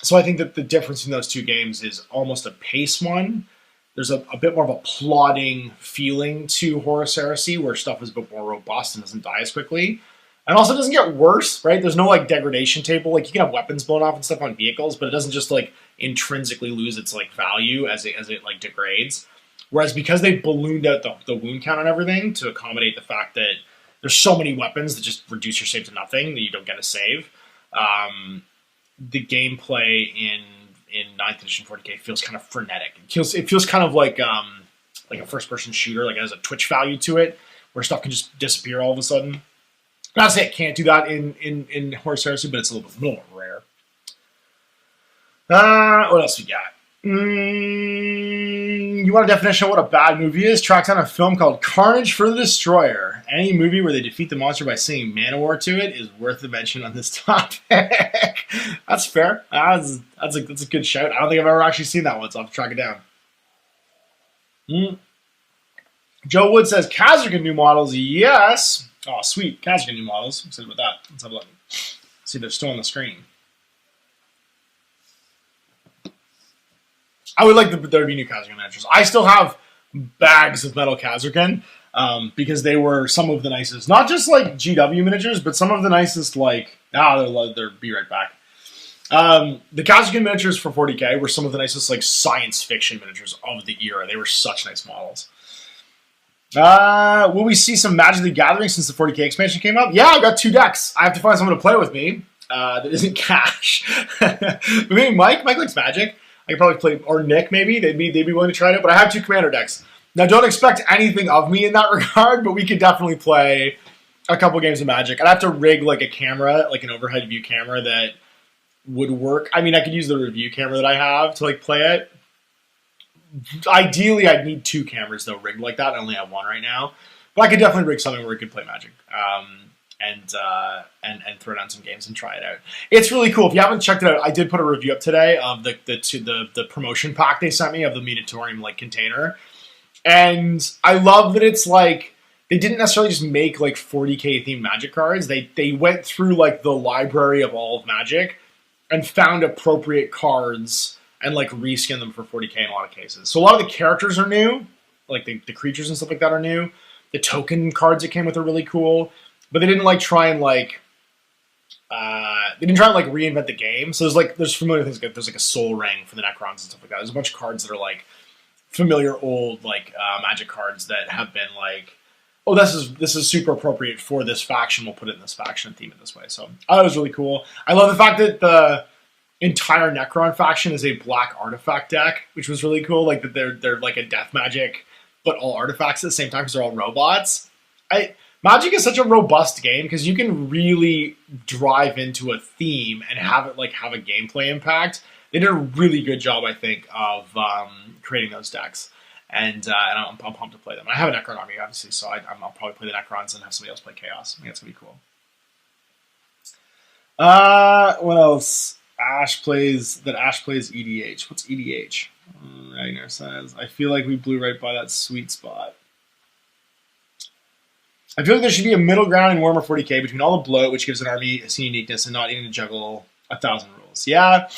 So I think that the difference in those two games is almost a pace one. There's a bit more of a plodding feeling to Horus Heresy where stuff is a bit more robust and doesn't die as quickly. And also it doesn't get worse, right? There's no like degradation table. Like you can have weapons blown off and stuff on vehicles, but it doesn't just like intrinsically lose its like value as it like degrades. Whereas because they ballooned out the wound count and everything to accommodate the fact that there's so many weapons that just reduce your save to nothing that you don't get a save, the gameplay in 9th edition 40k feels kind of frenetic. It feels kind of like a first-person shooter, like it has a twitch value to it, where stuff can just disappear all of a sudden. Not to say it can't do that in Horus Heresy, but it's a little more rare. What else we got? You want a definition of what a bad movie is? Track down a film called Carnage for the Destroyer. Any movie where they defeat the monster by singing Manowar to it is worth a mention on this topic. That's fair. That's a good shout. I don't think I've ever actually seen that one, so I'll have to track it down. Joe Wood says, Kazarkan new models, yes. Oh, sweet. Kazarkan new models. I'm excited about that. Let's have a look. See, they're still on the screen. I would like there to be new Kazarkan miniatures. I still have bags of metal Kazarkan because they were some of the nicest, not just like GW miniatures, but some of the nicest, like, they're be right back. The Kazarkan miniatures for 40k were some of the nicest, like, science fiction miniatures of the era. They were such nice models. Will we see some Magic the Gathering since the 40k expansion came up? Yeah, I've got 2 decks. I have to find someone to play with me that isn't Cash. But maybe Mike likes Magic. I could probably play, or Nick maybe. They'd be willing to try it. But I have 2 commander decks. Now, don't expect anything of me in that regard, but we could definitely play a couple games of Magic. I'd have to rig like a camera, like an overhead view camera that would work. I mean, I could use the review camera that I have to like play it. Ideally, I'd need 2 cameras though rigged like that. I only have 1 right now, but I could definitely rig something where we could play Magic and throw down some games and try it out. It's really cool. If you haven't checked it out, I did put a review up today of the promotion pack they sent me of the Mutatorium like container, and I love that it's like they didn't necessarily just make like 40k themed Magic cards. They went through like the library of all of Magic and found appropriate cards and like reskin them for 40k in a lot of cases. So a lot of the characters are new, like the creatures and stuff like that are new. The token cards that came with are really cool, but they didn't like try and like reinvent the game. So there's familiar things. There's like a soul ring for the Necrons and stuff like that. There's a bunch of cards that are like familiar old like Magic cards that have been like, oh, this is super appropriate for this faction. We'll put it in this faction and theme it this way. So I thought it was really cool. I love the fact that the entire Necron faction is a black artifact deck, which was really cool. Like that they're like a death magic, but all artifacts at the same time because they're all robots. Magic is such a robust game because you can really drive into a theme and have it like have a gameplay impact. They did a really good job, I think, of creating those decks, and I'm pumped to play them. I have a Necron army, obviously, so I'll probably play the Necrons and have somebody else play Chaos. I think that's gonna be cool. What else? Ash plays EDH. What's EDH? Ragnar says, I feel like we blew right by that sweet spot. I feel like there should be a middle ground in Warhammer 40k between all the bloat, which gives an army a scene uniqueness, and not needing to juggle 1,000 rules. Yeah.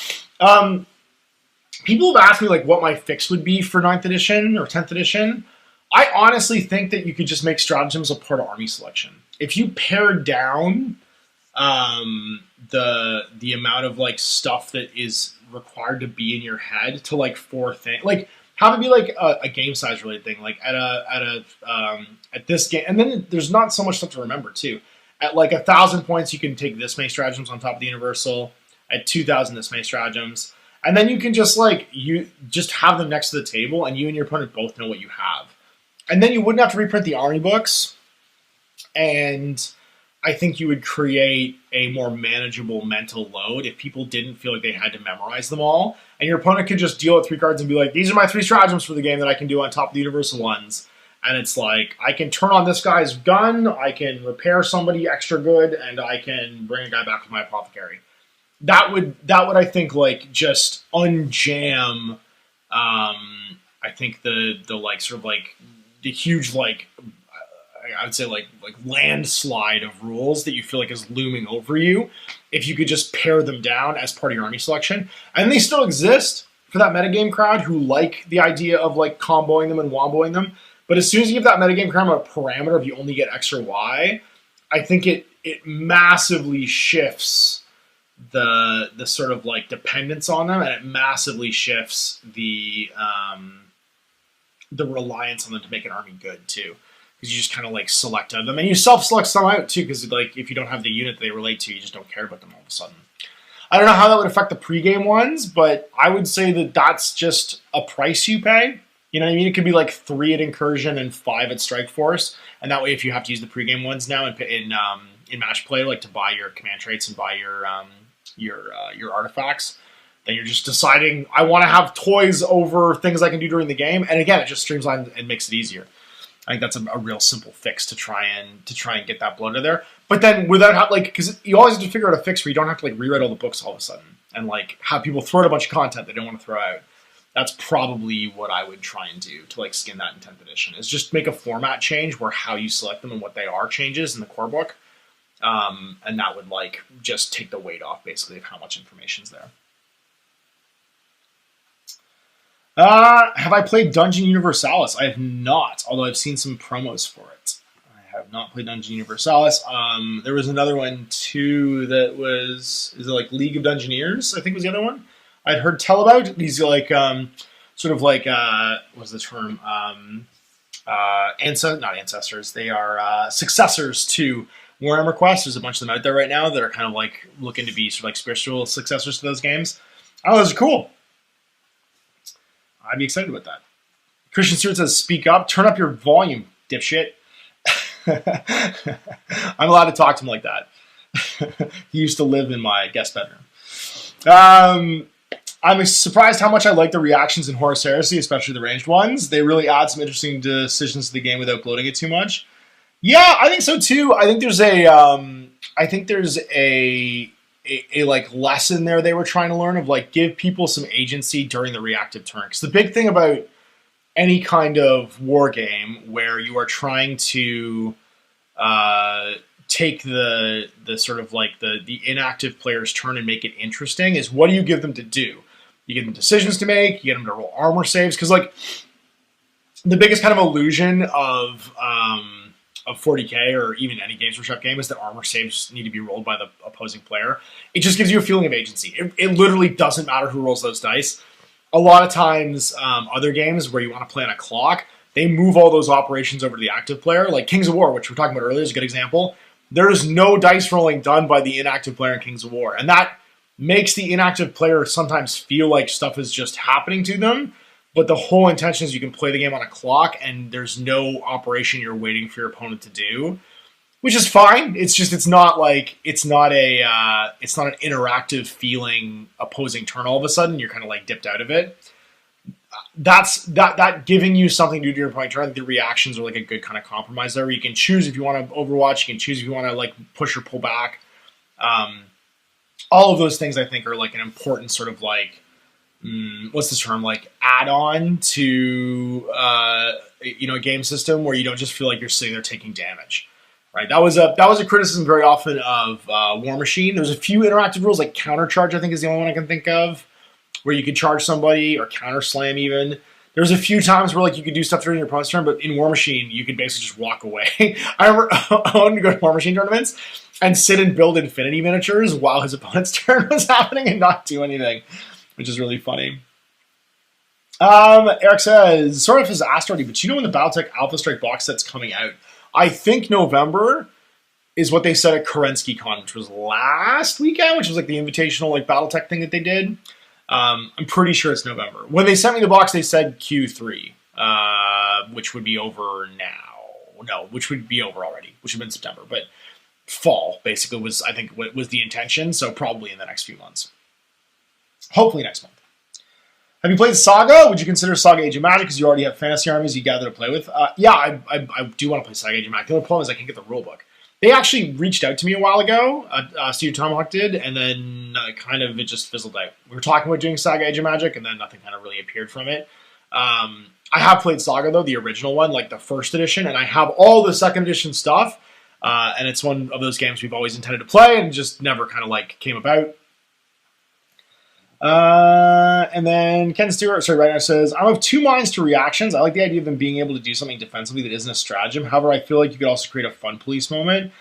People have asked me like what my fix would be for 9th edition or 10th edition. I honestly think that you could just make stratagems a part of army selection. If you pare down the amount of like stuff that is required to be in your head to like 4 things, like have it be like a game size related thing, like at this game, and then there's not so much stuff to remember too. At like 1,000 points, you can take this many stratagems on top of the universal. At 2,000, this many stratagems, and then you can just like you just have them next to the table, and you and your opponent both know what you have, and then you wouldn't have to reprint the army books, and I think you would create a more manageable mental load if people didn't feel like they had to memorize them all. And your opponent could just deal with 3 cards and be like, these are my 3 stratagems for the game that I can do on top of the universal ones. And it's like, I can turn on this guy's gun, I can repair somebody extra good, and I can bring a guy back with my apothecary. That would I think, like, just unjam, I think the like, sort of like, the huge, like, I would say like landslide of rules that you feel like is looming over you if you could just pare them down as part of your army selection. And they still exist for that metagame crowd who like the idea of like comboing them and womboing them. But as soon as you give that metagame crowd a parameter of you only get X or Y, I think it massively shifts the sort of like dependence on them, and it massively shifts the the reliance on them to make an army good too, because you just kind of like select out of them, and you self-select some out too, because like if you don't have the unit they relate to, you just don't care about them all of a sudden. I don't know how that would affect the pregame ones, but I would say that that's just a price you pay. You know what I mean? It could be like 3 at Incursion and 5 at Strike Force, and that way, if you have to use the pregame ones now in match play, like to buy your command traits and buy your artifacts, then you're just deciding I want to have toys over things I can do during the game, and again, it just streamlines and makes it easier. I think that's a real simple fix to try and get that bloated there. But then without because you always have to figure out a fix where you don't have to like rewrite all the books all of a sudden and like have people throw out a bunch of content they don't want to throw out. That's probably what I would try and do to like skin that in 10th edition, is just make a format change where how you select them and what they are changes in the core book. And that would like just take the weight off basically of how much information's there. Have I played Dungeon Universalis? I have not, although I've seen some promos for it. I have not played Dungeon Universalis. There was another one too that was, is it like League of Dungeoneers? I think was the other one I'd heard tell about. These like sort of like what's the term? Not ancestors. They are successors to Warhammer Quest. There's a bunch of them out there right now that are kind of like looking to be sort of like spiritual successors to those games. Oh, those are cool. I'd be excited about that. Christian Stewart says, "Speak up, turn up your volume, dipshit." I'm allowed to talk to him like that. He used to live in my guest bedroom. I'm surprised how much I like the reactions in Horus Heresy, especially the ranged ones. They really add some interesting decisions to the game without bloating it too much. Yeah, I think so too. I think there's a like lesson there they were trying to learn of like give people some agency during the reactive turn. Because the big thing about any kind of war game where you are trying to take the sort of like the inactive player's turn and make it interesting is what do you give them to do? You give them decisions to make, you get them to roll armor saves, because like the biggest kind of illusion of 40k or even any Games Workshop game is that armor saves need to be rolled by the opposing player. It just gives you a feeling of agency. It literally doesn't matter who rolls those dice. A lot of times, other games where you want to play on a clock, they move all those operations over to the active player. Like Kings of War, which we were talking about earlier, is a good example. There's no dice rolling done by the inactive player in Kings of War, and that makes the inactive player sometimes feel like stuff is just happening to them. But the whole intention is you can play the game on a clock, and there's no operation you're waiting for your opponent to do, which is fine. It's just it's not an interactive feeling opposing turn all of a sudden. You're kind of like dipped out of it. That giving you something to do during your opponent's turn. The reactions are like a good kind of compromise there. Where you can choose if you want to Overwatch. You can choose if you want to like push or pull back. All of those things I think are like an important sort of like. What's the term, like add-on to a game system where you don't just feel like you're sitting there taking damage, right? That was a criticism very often of War Machine. There's a few interactive rules like counter charge, I think is the only one I can think of, where you could charge somebody or counter slam even. There's a few times where like you could do stuff during your opponent's turn, but in War Machine you could basically just walk away. I remember I wanted to go to War Machine tournaments and sit and build infinity miniatures while his opponent's turn was happening and not do anything, which is really funny. Eric says, sort of has asked already, but you know when the Battletech Alpha Strike box set's coming out? I think November is what they said at Kerensky Con, which was last weekend, which was like the invitational like Battletech thing that they did. I'm pretty sure it's November. When they sent me the box, they said Q3, which would be over now. No, which would be over already, which would have been September. But fall, basically, was I think was the intention, so probably in the next few months. Hopefully next month. Have you played Saga? Would you consider Saga Age of Magic because you already have fantasy armies you gather to play with? Yeah, I do want to play Saga Age of Magic. The only problem is I can't get the rulebook. They actually reached out to me a while ago. Steve Tomahawk did, and then kind of it just fizzled out. We were talking about doing Saga Age of Magic, and then nothing kind of really appeared from it. I have played Saga, though, the original one, like the first edition, and I have all the second edition stuff, and it's one of those games we've always intended to play and just never kind of like came about. And then Ken Stewart, right now says, I'm of two minds to reactions. I like the idea of them being able to do something defensively that isn't a stratagem. However, I feel like you could also create a fun police moment.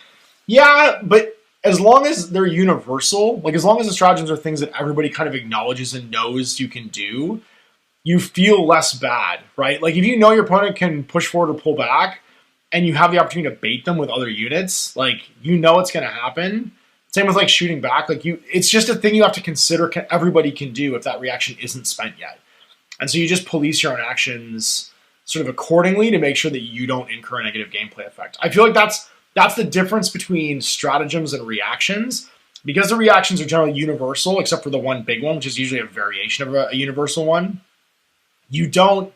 Yeah, but as long as they're universal, like as long as the stratagems are things that everybody kind of acknowledges and knows you can do, you feel less bad, right? Like if you know your opponent can push forward or pull back, and you have the opportunity to bait them with other units, like you know it's going to happen. Same with like shooting back, like it's just a thing you have to consider. Everybody can do if that reaction isn't spent yet, and so you just police your own actions sort of accordingly to make sure that you don't incur a negative gameplay effect. I feel like that's the difference between stratagems and reactions, because the reactions are generally universal, except for the one big one, which is usually a variation of a universal one. You don't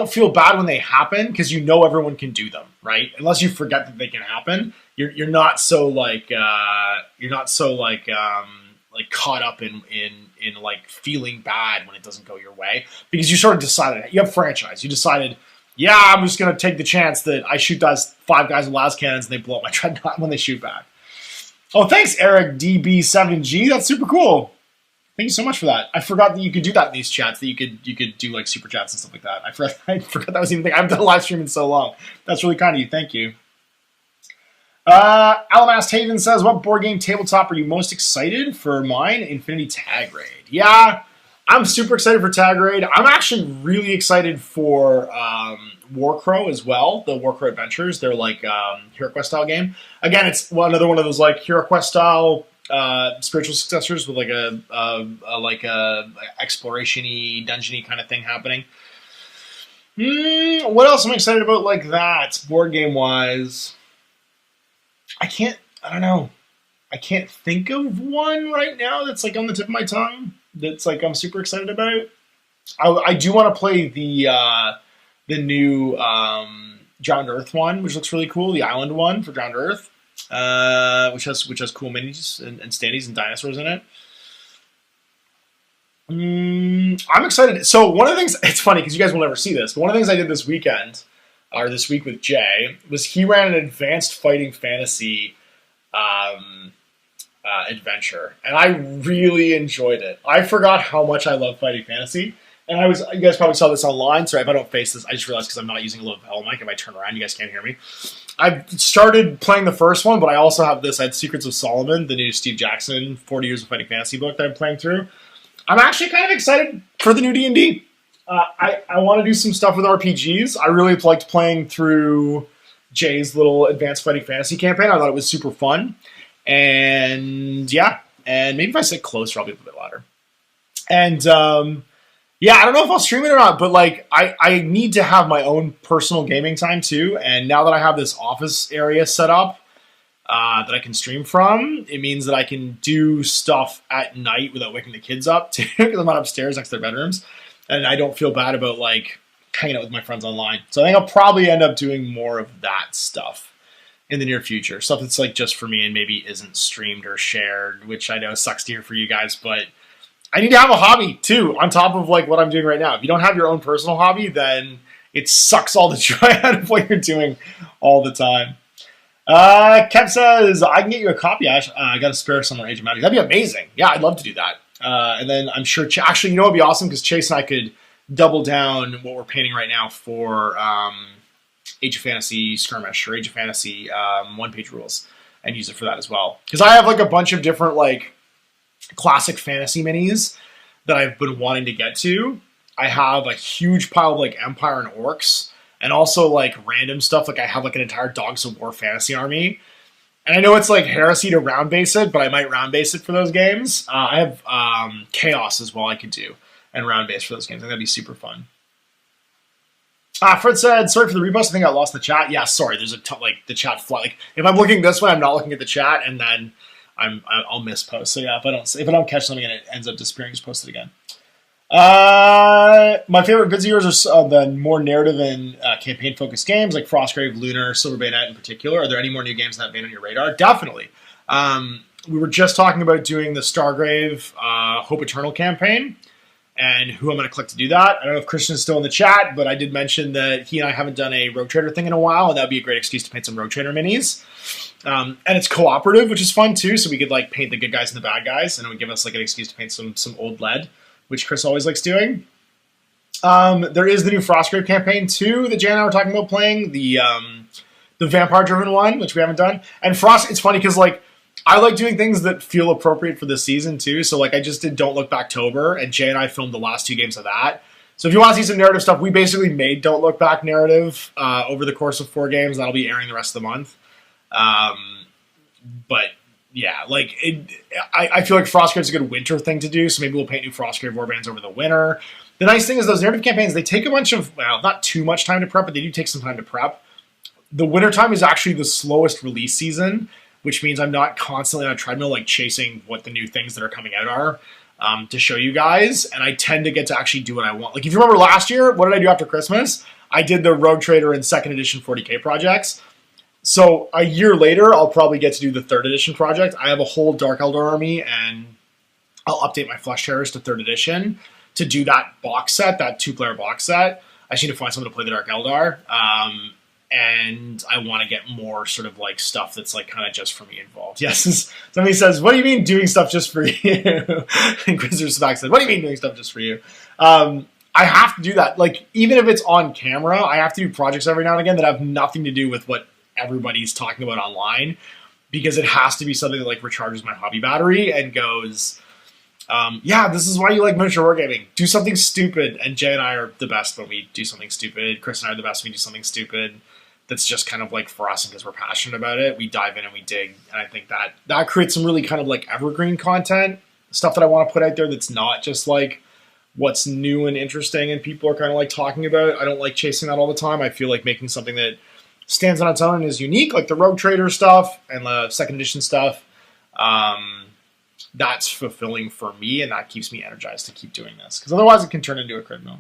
feel bad when they happen because you know everyone can do them, right? Unless you forget that they can happen, you're not so like caught up in like feeling bad when it doesn't go your way, because you sort of decided, you have franchise. You decided, yeah, I'm just gonna take the chance that I shoot those 5 guys with las cannons and they blow up my dreadnought when they shoot back. Oh, thanks, Eric DB7G. That's super cool. Thank you so much for that. I forgot that you could do that in these chats, that you could do like super chats and stuff like that. I forgot that was even a thing. I haven't done a live stream in so long. That's really kind of you. Thank you. Alamast Haven says, what board game tabletop are you most excited for? Mine, Infinity Tag Raid. Yeah, I'm super excited for Tag Raid. I'm actually really excited for Warcrow as well, the Warcrow Adventures. They're like HeroQuest style game. Again, it's another one of those like HeroQuest style spiritual successors with like a exploration-y, dungeon-y kind of thing happening. What else am I excited about like that, board game-wise? I don't know. I can't think of one right now that's like on the tip of my tongue that's like I'm super excited about. I do want to play the new Drowned Earth one, which looks really cool. The island one for Drowned Earth, which has cool minis and standees and dinosaurs in it. I'm excited. So one of the things, it's funny because you guys will never see this, but one of the things I did this weekend, or this week with Jay, was he ran an advanced fighting fantasy adventure, and I really enjoyed it. I forgot how much I love fighting fantasy, and you guys probably saw this online. Sorry if I don't face this. I just realized because I'm not using a lapel mic, if I turn around, you guys can't hear me. I've started playing the first one, but I also have this. I had Secrets of Solomon, the new Steve Jackson 40 Years of Fighting Fantasy book that I'm playing through. I'm actually kind of excited for the new D&D. I want to do some stuff with RPGs. I really liked playing through Jay's little Advanced Fighting Fantasy campaign. I thought it was super fun. And yeah, and maybe if I sit closer, I'll be a little bit louder. And yeah, I don't know if I'll stream it or not, but like I need to have my own personal gaming time too. And now that I have this office area set up that I can stream from, it means that I can do stuff at night without waking the kids up too, because I'm not upstairs next to their bedrooms. And I don't feel bad about like hanging out with my friends online. So I think I'll probably end up doing more of that stuff in the near future. Stuff that's like just for me and maybe isn't streamed or shared, which I know sucks to hear for you guys, but I need to have a hobby too, on top of like what I'm doing right now. If you don't have your own personal hobby, then it sucks all the joy out of what you're doing all the time. Kev says, I can get you a copy, Ash. I got a spare somewhere, Age of Magic. That'd be amazing. Yeah, I'd love to do that. And then I'm sure, actually, you know what would be awesome? Because Chase and I could double down what we're painting right now for Age of Fantasy Skirmish or Age of Fantasy one-page rules and use it for that as well. Because I have like a bunch of different like classic fantasy minis that I've been wanting to get to. I have a huge pile of like Empire and Orcs, and also like random stuff. Like I have like an entire Dogs of War fantasy army. And I know it's like heresy to round base it, but I might round base it for those games. I have Chaos as well I could do and round base for those games. I think that'd be super fun. Fred said, sorry for the repost. I think I lost the chat. Yeah, sorry. There's like the chat fly. Like if I'm looking this way, I'm not looking at the chat, and then I'll miss post. So yeah, if I don't catch something and it ends up disappearing, just post it again. My favorite vids of yours are the more narrative and campaign-focused games like Frostgrave, Lunar, Silver Bayonet in particular. Are there any more new games in that vein on your radar? Definitely. We were just talking about doing the Stargrave Hope Eternal campaign and who I'm going to click to do that. I don't know if Christian's still in the chat, but I did mention that he and I haven't done a Rogue Trader thing in a while, and that would be a great excuse to paint some Rogue Trader minis. And it's cooperative, which is fun too, so we could like paint the good guys and the bad guys, and it would give us like an excuse to paint some old lead, which Chris always likes doing. There is the new Frostgrip campaign too that Jan and I were talking about playing, the vampire-driven one, which we haven't done. And Frost, it's funny because like I like doing things that feel appropriate for this season too. So like I just did Don't Look Backtober, and Jay and I filmed the last 2 games of that. So if you want to see some narrative stuff, we basically made Don't Look Back narrative over the course of 4 games. That'll be airing the rest of the month. But yeah, like I feel like Frostgrave's a good winter thing to do. So maybe we'll paint new Frostgrave warbands over the winter. The nice thing is those narrative campaigns, they take a bunch of, well, not too much time to prep, but they do take some time to prep. The wintertime is actually the slowest release season, which means I'm not constantly on a treadmill like chasing what the new things that are coming out are to show you guys. And I tend to get to actually do what I want. Like if you remember last year, what did I do after Christmas? I did the Rogue Trader and 2nd edition 40k projects. So a year later, I'll probably get to do the 3rd edition project. I have a whole Dark Eldar army, and I'll update my Flesh Terrors to 3rd edition to do that box set, that 2-player box set. I just need to find someone to play the Dark Eldar. And I want to get more sort of like stuff that's like kind of just for me involved. Yes, somebody says, what do you mean doing stuff just for you? Inquisitor Smack said, what do you mean doing stuff just for you? I have to do that. Like, even if it's on camera, I have to do projects every now and again that have nothing to do with what everybody's talking about online, because it has to be something that like recharges my hobby battery and goes, yeah, this is why you like miniature wargaming. Do something stupid. And Jay and I are the best when we do something stupid. Chris and I are the best when we do something stupid. That's just kind of like for us, and because we're passionate about it, we dive in and we dig. And I think that creates some really kind of like evergreen content, stuff that I want to put out there that's not just like what's new and interesting and people are kind of like talking about. I don't like chasing that all the time. I feel like making something that stands on its own and is unique, like the Rogue Trader stuff and the 2nd edition stuff. That's fulfilling for me, and that keeps me energized to keep doing this, because otherwise it can turn into a crit mill.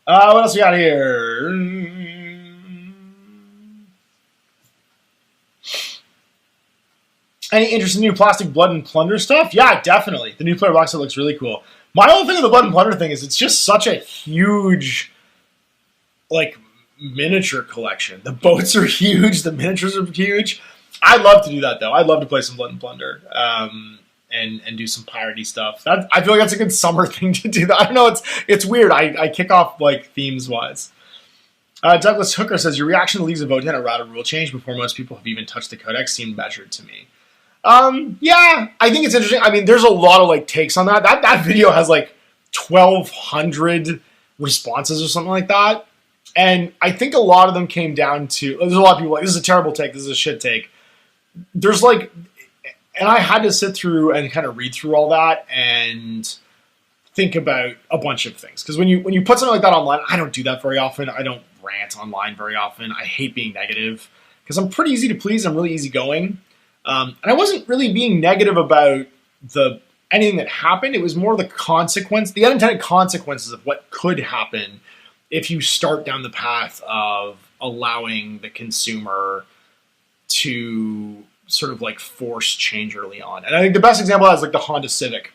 What else we got here? Any interest in new plastic Blood and Plunder stuff? Yeah, definitely. The new player box set looks really cool. My whole thing with the Blood and Plunder thing is it's just such a huge, like, miniature collection. The boats are huge. The miniatures are huge. I'd love to do that, though. I'd love to play some Blood and Plunder and do some piratey stuff. I feel like that's a good summer thing to do. I don't know. It's weird. I kick off, like, themes-wise. Douglas Hooker says, your reaction to Leagues of Odin a radical rule change before most people have even touched the codex seemed measured to me. Yeah, I think it's interesting. I mean, there's a lot of like takes on that. That video has like 1,200 responses or something like that. And I think a lot of them came down to, there's a lot of people like, this is a terrible take, this is a shit take. There's like, and I had to sit through and kind of read through all that and think about a bunch of things. Because when you put something like that online, I don't do that very often. I don't rant online very often. I hate being negative because I'm pretty easy to please. I'm really easygoing. And I wasn't really being negative about anything that happened. It was more the unintended consequences of what could happen if you start down the path of allowing the consumer to sort of like force change early on. And I think the best example is like the Honda Civic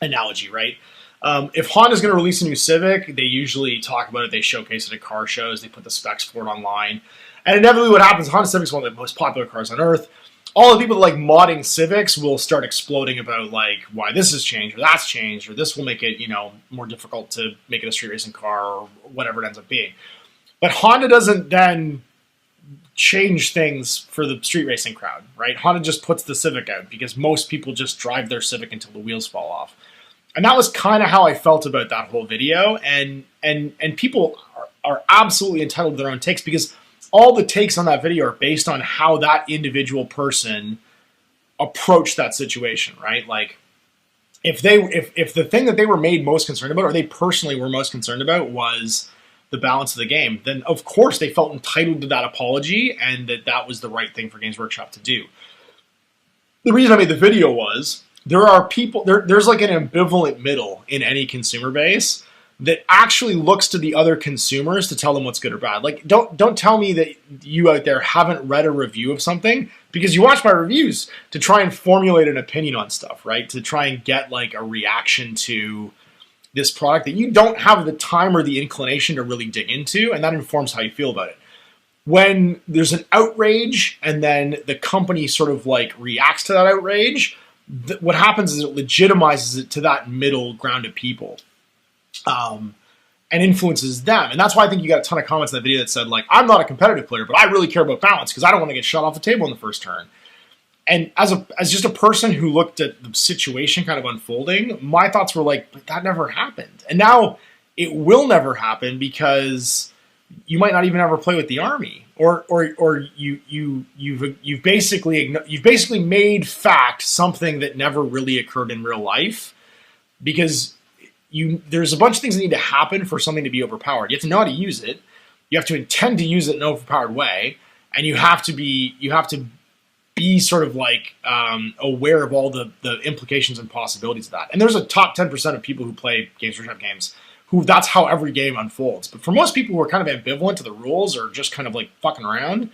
analogy, right? If Honda's going to release a new Civic, they usually talk about it. They showcase it at car shows. They put the specs for it online. And inevitably what happens, Honda Civic's one of the most popular cars on earth. All the people that like modding Civics will start exploding about like why this has changed or that's changed or this will make it, more difficult to make it a street racing car or whatever it ends up being. But Honda doesn't then change things for the street racing crowd, right? Honda just puts the Civic out because most people just drive their Civic until the wheels fall off. And that was kind of how I felt about that whole video. And people are absolutely entitled to their own takes because all the takes on that video are based on how that individual person approached that situation, right? Like, if the thing that they were made most concerned about, or they personally were most concerned about, was the balance of the game, then of course they felt entitled to that apology and that was the right thing for Games Workshop to do. The reason I made the video was there are people, there's like an ambivalent middle in any consumer base that actually looks to the other consumers to tell them what's good or bad. Like, don't tell me that you out there haven't read a review of something, because you watch my reviews to try and formulate an opinion on stuff, right? To try and get like a reaction to this product that you don't have the time or the inclination to really dig into, and that informs how you feel about it. When there's an outrage and then the company sort of like reacts to that outrage, what happens is it legitimizes it to that middle ground of people. And influences them. And that's why I think you got a ton of comments in that video that said, like, I'm not a competitive player, but I really care about balance because I don't want to get shot off the table in the first turn. And as just a person who looked at the situation kind of unfolding, my thoughts were like, but that never happened. And now it will never happen because you might not even ever play with the army, or you've basically made fact something that never really occurred in real life, because there's a bunch of things that need to happen for something to be overpowered. You have to know how to use it. You have to intend to use it in an overpowered way, and you have to be sort of like aware of all the implications and possibilities of that. And there's a top 10% of people who play Games Workshop games who that's how every game unfolds. But for most people who are kind of ambivalent to the rules or just kind of like fucking around,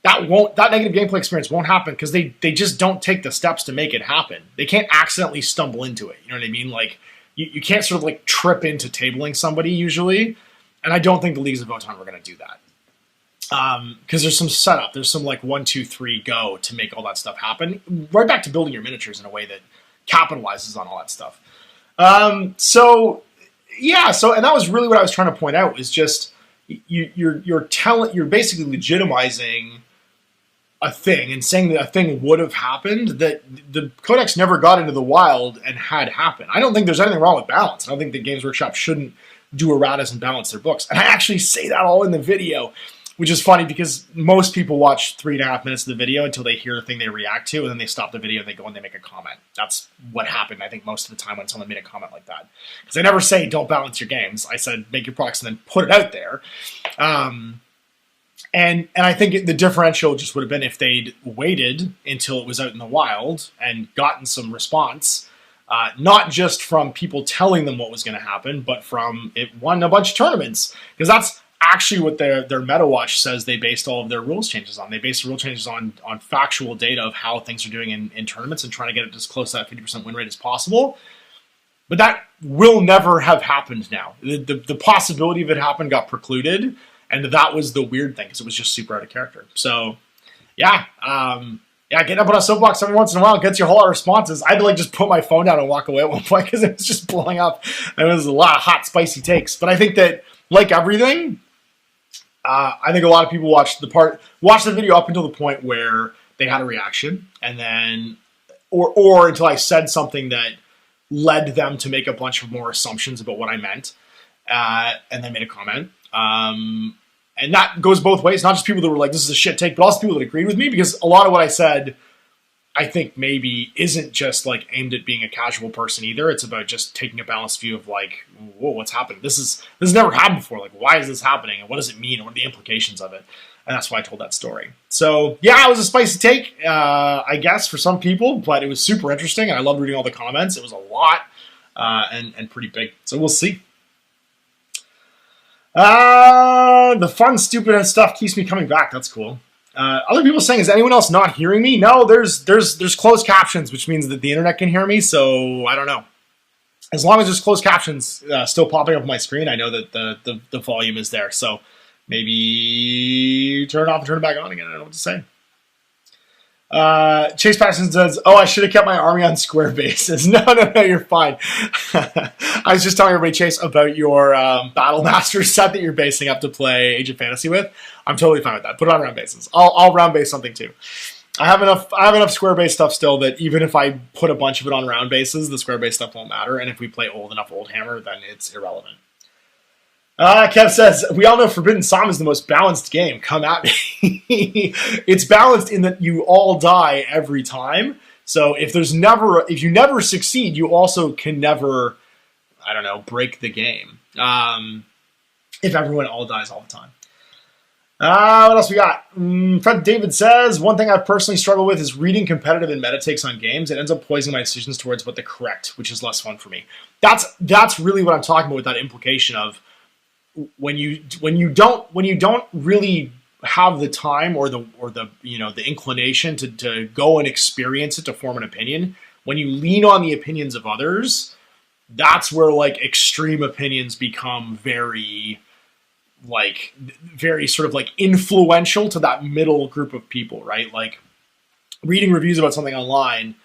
that negative gameplay experience won't happen because they just don't take the steps to make it happen. They can't accidentally stumble into it. You know what I mean? Like you can't sort of like trip into tabling somebody usually. And I don't think the Leagues of Votann were going to do that. Because there's some setup. There's some like 1, 2, 3, go to make all that stuff happen. Right back to building your miniatures in a way that capitalizes on all that stuff. So and that was really what I was trying to point out, is just you're basically legitimizing a thing and saying that a thing would have happened that the Codex never got into the wild and had happened. I don't think there's anything wrong with balance. I don't think the Games Workshop shouldn't do erratas and balance their books. And I actually say that all in the video, which is funny because most people watch 3.5 minutes of the video until they hear a thing they react to, and then they stop the video and they go and they make a comment. That's what happened, I think, most of the time when someone made a comment like that. Because I never say, don't balance your games. I said, make your products and then put it out there. And I think the differential just would have been if they'd waited until it was out in the wild and gotten some response, not just from people telling them what was going to happen, but from it won a bunch of tournaments. Because that's actually what their MetaWatch says they based all of their rules changes on. They based the rule changes on factual data of how things are doing in tournaments and trying to get it as close to that 50% win rate as possible. But that will never have happened now. The possibility of it happening got precluded, and that was the weird thing because it was just super out of character. So, getting up on a soapbox every once in a while gets you a whole lot of responses. I had to just put my phone down and walk away at one point because it was just blowing up. And it was a lot of hot, spicy takes. But I think that, like everything, I think a lot of people watched the video up until the point where they had a reaction, and then, or until I said something that led them to make a bunch of more assumptions about what I meant, and then made a comment. And that goes both ways, not just people that were like, this is a shit take, but also people that agreed with me, because a lot of what I said, I think maybe isn't just like aimed at being a casual person either. It's about just taking a balanced view of like, whoa, what's happening? This has never happened before. Like, why is this happening? And what does it mean? And what are the implications of it? And that's why I told that story. So yeah, it was a spicy take, I guess, for some people, but it was super interesting. And I loved reading all the comments. It was a lot, and pretty big. So we'll see. The fun, stupid, and stuff keeps me coming back. That's cool. Other people saying, is anyone else not hearing me? No, there's closed captions, which means that the internet can hear me. So I don't know. As long as there's closed captions still popping up on my screen, I know that the volume is there. So maybe turn it off and turn it back on again. I don't know what to say. Chase Patterson says, oh, I should have kept my army on square bases. No, you're fine. I was just telling everybody, Chase, about your Battle Master set that you're basing up to play Age of Fantasy with. I'm totally fine with that. Put it on round bases. I'll round base something too. I have enough square base stuff still that even if I put a bunch of it on round bases, the square base stuff won't matter. And if we play old enough Old Hammer, then it's irrelevant. Kev says, we all know Forbidden Psalm is the most balanced game. Come at me. It's balanced in that you all die every time. So if you never succeed, you also can never, I don't know, break the game. If everyone all dies all the time. What else we got? Fred David says, one thing I personally struggle with is reading competitive and meta takes on games. It ends up poisoning my decisions towards what the correct, which is less fun for me. That's really what I'm talking about with that implication of when you don't really have the time or the the inclination to go and experience it to form an opinion. When you lean on the opinions of others, that's where like extreme opinions become very sort of like influential to that middle group of people, right? Like reading reviews about something online,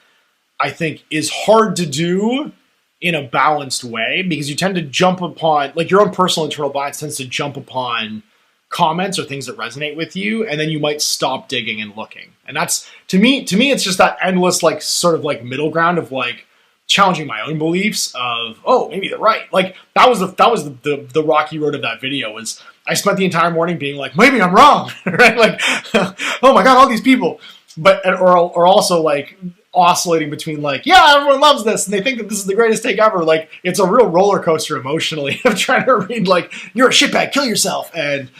I think is hard to do in a balanced way because you tend to jump upon, like your own personal internal bias tends to jump upon comments or things that resonate with you, and then you might stop digging and looking. And that's to me it's just that endless like sort of like middle ground of like challenging my own beliefs of, oh, maybe they're right. Like that was the rocky road of that video. Was I spent the entire morning being like, maybe I'm wrong, right? Like, oh my god, all these people, but or also like oscillating between like, yeah, everyone loves this and they think that this is the greatest take ever. Like it's a real roller coaster emotionally of trying to read like, you're a shitbag, kill yourself, and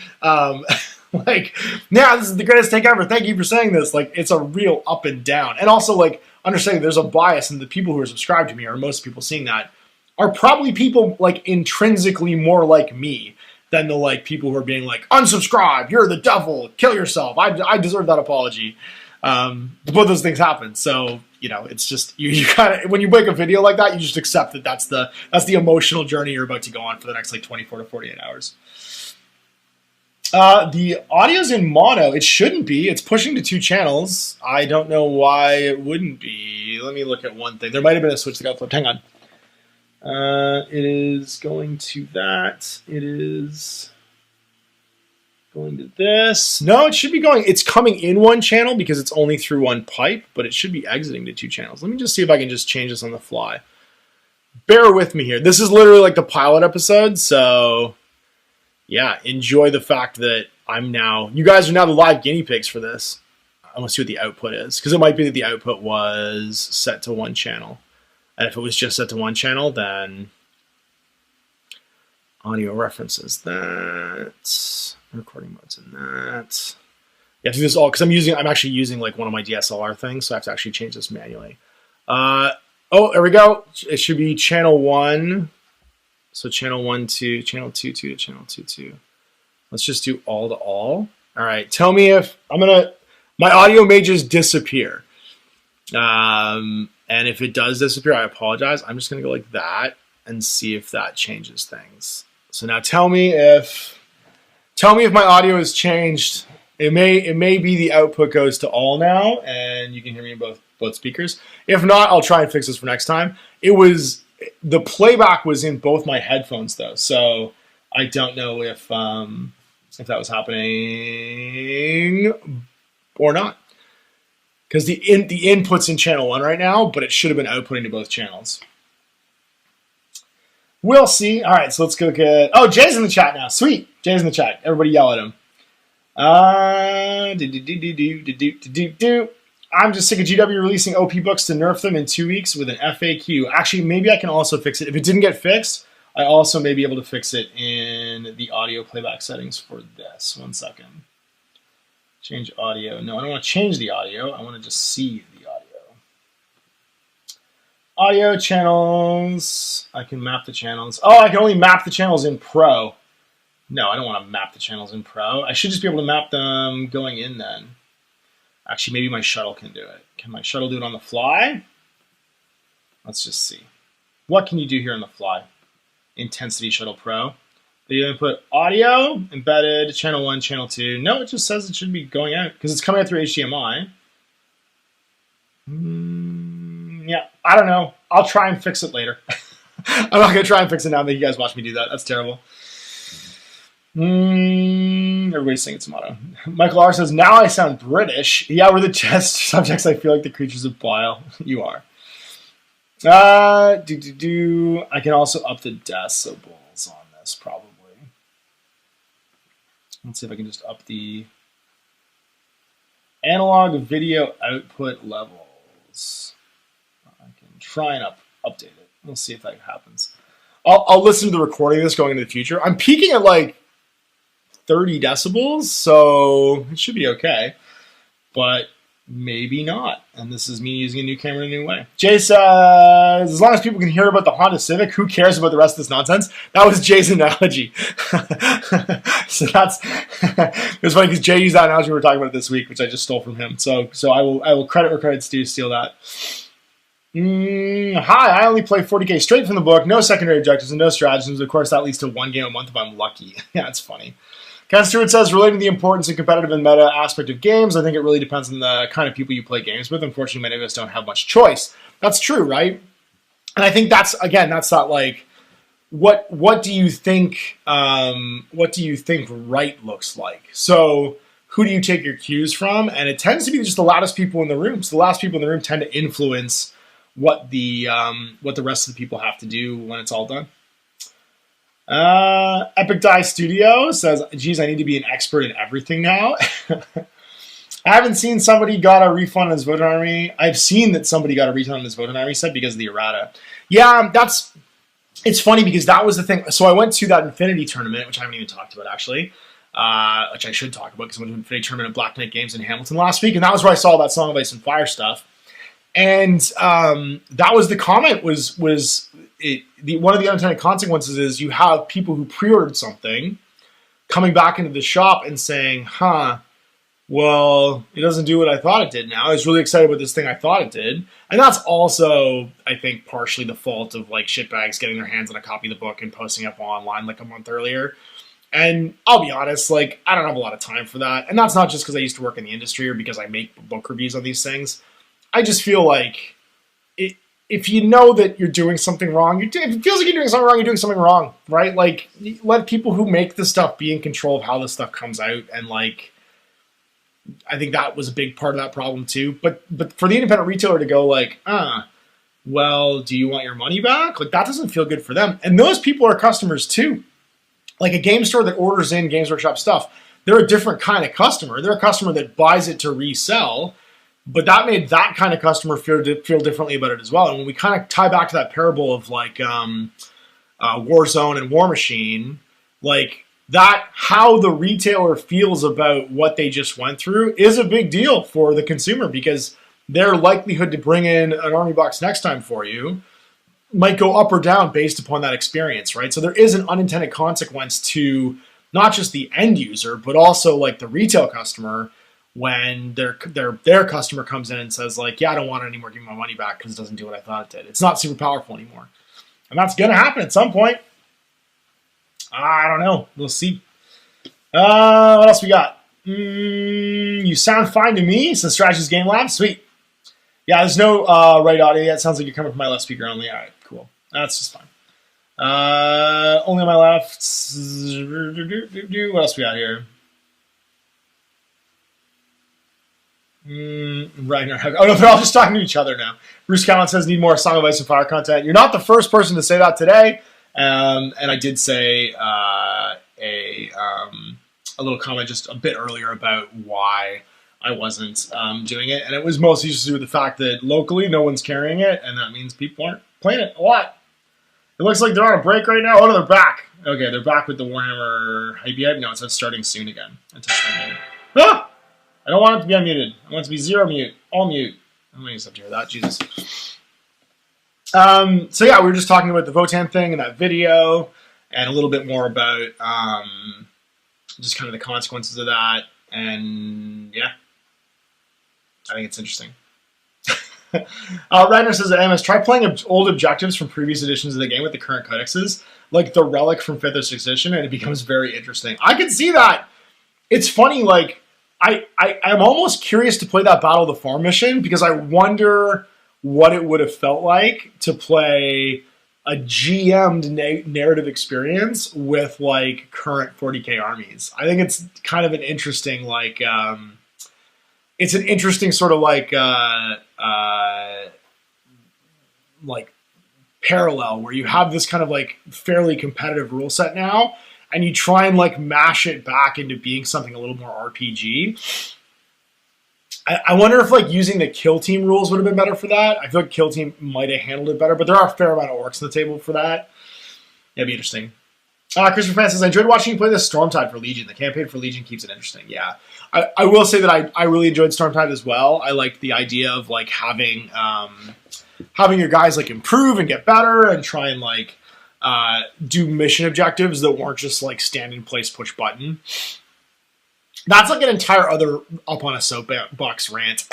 like, yeah, this is the greatest take ever, thank you for saying this. Like it's a real up and down. And also like understanding there's a bias, and the people who are subscribed to me, or most people seeing that, are probably people like intrinsically more like me than the like people who are being like, unsubscribe, you're the devil, kill yourself, I deserve that apology. Both those things happen. So, you know, it's just, you kind of, when you make a video like that, you just accept that that's the emotional journey you're about to go on for the next like 24 to 48 hours. The audio's in mono. It shouldn't be. It's pushing to 2 channels. I don't know why it wouldn't be. Let me look at one thing. There might have been a switch that got flipped. Hang on. It is going to that. It is going to this. No, it should be going. It's coming in 1 channel because it's only through 1 pipe, but it should be exiting to 2 channels. Let me just see if I can just change this on the fly. Bear with me here. This is literally like the pilot episode, so yeah, enjoy the fact that you guys are now the live guinea pigs for this. I want to see what the output is, because it might be that the output was set to 1 channel. And if it was just set to 1 channel, then audio references that, recording modes in that. You have to do this all, because I'm actually using like one of my DSLR things, so I have to actually change this manually. Oh, there we go. It should be channel 1. So channel 1 to channel 2 to channel 2 to. Let's just do all to all. All right. Tell me if my audio may just disappear. And if it does disappear, I apologize. I'm just going to go like that and see if that changes things. So now tell me if my audio has changed. It may be the output goes to all now and you can hear me in both speakers. If not, I'll try and fix this for next time. The playback was in both my headphones though, so I don't know if that was happening or not. Because the input's in channel 1 right now, but it should have been outputting to both channels. We'll see. All right, so let's go get... Oh, Jay's in the chat now. Sweet. Jay's in the chat. Everybody yell at him. I'm just sick of GW releasing OP books to nerf them in 2 weeks with an FAQ. Actually, maybe I can also fix it. If it didn't get fixed, I also may be able to fix it in the audio playback settings for this. 1 second. Change audio. No, I don't want to change the audio. I want to just see the audio. Audio channels. I can map the channels. Oh, I can only map the channels in Pro. No, I don't want to map the channels in Pro. I should just be able to map them going in then. Actually, maybe my shuttle can do it. Can my shuttle do it on the fly? Let's just see. What can you do here on the fly? Intensity Shuttle Pro. You input audio, embedded, channel 1, channel 2. No, it just says it should be going out because it's coming out through HDMI. Yeah, I don't know. I'll try and fix it later. I'm not going to try and fix it now that you guys watch me do that. That's terrible. Everybody's singing some auto. Michael R says, now I sound British. Yeah, we're the test subjects. I feel like the creatures of bile. You are. I can also up the decibels on this, probably. Let's see if I can just up the analog video output levels. I can try and update it. We'll see if that happens. I'll listen to the recording of this going into the future. I'm peaking at like 30 decibels, so it should be okay. But maybe not. And this is me using a new camera in a new way. Jay says, as long as people can hear about the Honda Civic, who cares about the rest of this nonsense? That was Jay's analogy. So that's, it was funny because Jay used that analogy we were talking about this week, which I just stole from him. So I will credit where credit's due, steal that. Hi, I only play 40k straight from the book, no secondary objectives and no stratagems. Of course, that leads to 1 game a month if I'm lucky. Yeah, it's funny. Ken Stewart says, relating to the importance and competitive and meta aspect of games, I think it really depends on the kind of people you play games with. Unfortunately, many of us don't have much choice. That's true, right? And I think that's not like, what do you think right looks like? So who do you take your cues from? And it tends to be just the loudest people in the room. So the loudest people in the room tend to influence what the rest of the people have to do when it's all done. Epic Die Studio says, geez, I need to be an expert in everything now. I haven't seen somebody got a refund on his Voting Army. I've seen that somebody got a refund on his Voting Army set because of the errata. Yeah, it's funny because that was the thing. So I went to that Infinity tournament, which I haven't even talked about actually, which I should talk about because I went to Infinity tournament at Black Knight Games in Hamilton last week, and that was where I saw that Song of Ice and Fire stuff. And that was the comment one of the unintended consequences is you have people who pre-ordered something coming back into the shop and saying, well, it doesn't do what I thought it did now. I was really excited with this thing I thought it did. And that's also, I think, partially the fault of like shitbags getting their hands on a copy of the book and posting up online like a month earlier. And I'll be honest, like, I don't have a lot of time for that. And that's not just because I used to work in the industry or because I make book reviews on these things. I just feel like if you know that you're doing something wrong, if it feels like you're doing something wrong, you're doing something wrong, right? Like, let people who make the stuff be in control of how this stuff comes out. And like, I think that was a big part of that problem too. But for the independent retailer to go like, well, do you want your money back? Like that doesn't feel good for them. And those people are customers too. Like a game store that orders in Games Workshop stuff, they're a different kind of customer. They're a customer that buys it to resell, but that made that kind of customer feel differently about it as well. And when we kind of tie back to that parable of like Warzone and War Machine, like that how the retailer feels about what they just went through is a big deal for the consumer because their likelihood to bring in an army box next time for you might go up or down based upon that experience, right? So there is an unintended consequence to not just the end user, but also like the retail customer when their customer comes in and says like, yeah, I don't want it anymore, give me my money back because it doesn't do what I thought it did. It's not super powerful anymore. And that's going to happen at some point. I don't know. We'll see. What else we got? You sound fine to me. Says Strategies Game Lab. Sweet. Yeah, there's no right audio yet. Sounds like you're coming from my left speaker only. All right, cool. That's just fine. Only on my left. What else we got here? Right. Oh, no, they're all just talking to each other now. Bruce Callan says, need more Song of Ice and Fire content. You're not the first person to say that today. And I did say a little comment just a bit earlier about why I wasn't doing it. And it was mostly just to do with the fact that locally no one's carrying it, and that means people aren't playing it a lot. It looks like they're on a break right now. Oh, no, they're back. Okay, they're back with the Warhammer hype. No, it says starting soon again. Ah! I don't want it to be unmuted. I want it to be zero mute. All mute. I'm going to accept hear that. Jesus. So yeah, we were just talking about the Votan thing in that video and a little bit more about just kind of the consequences of that. And yeah, I think it's interesting. Ragnar says that MS, try playing old objectives from previous editions of the game with the current codexes, like the Relic from 5th or 6th edition, and it becomes very interesting. I can see that. It's funny, like, I'm almost curious to play that Battle of the Farm mission because I wonder what it would have felt like to play a GM'd narrative experience with like current 40k armies. I think it's kind of an interesting like it's an interesting sort of like parallel where you have this kind of like fairly competitive rule set now and you try and like mash it back into being something a little more RPG. I wonder if like using the kill team rules would have been better for that. I feel like kill team might have handled it better, but there are a fair amount of orcs on the table for that. It'd be interesting. Christopher Fan says, I enjoyed watching you play this Stormtide for Legion. The campaign for Legion keeps it interesting. Yeah. I will say that I really enjoyed Stormtide as well. I liked the idea of like having your guys like improve and get better and try and like do mission objectives that weren't just like stand in place, push button. That's like an entire other up on a soapbox rant.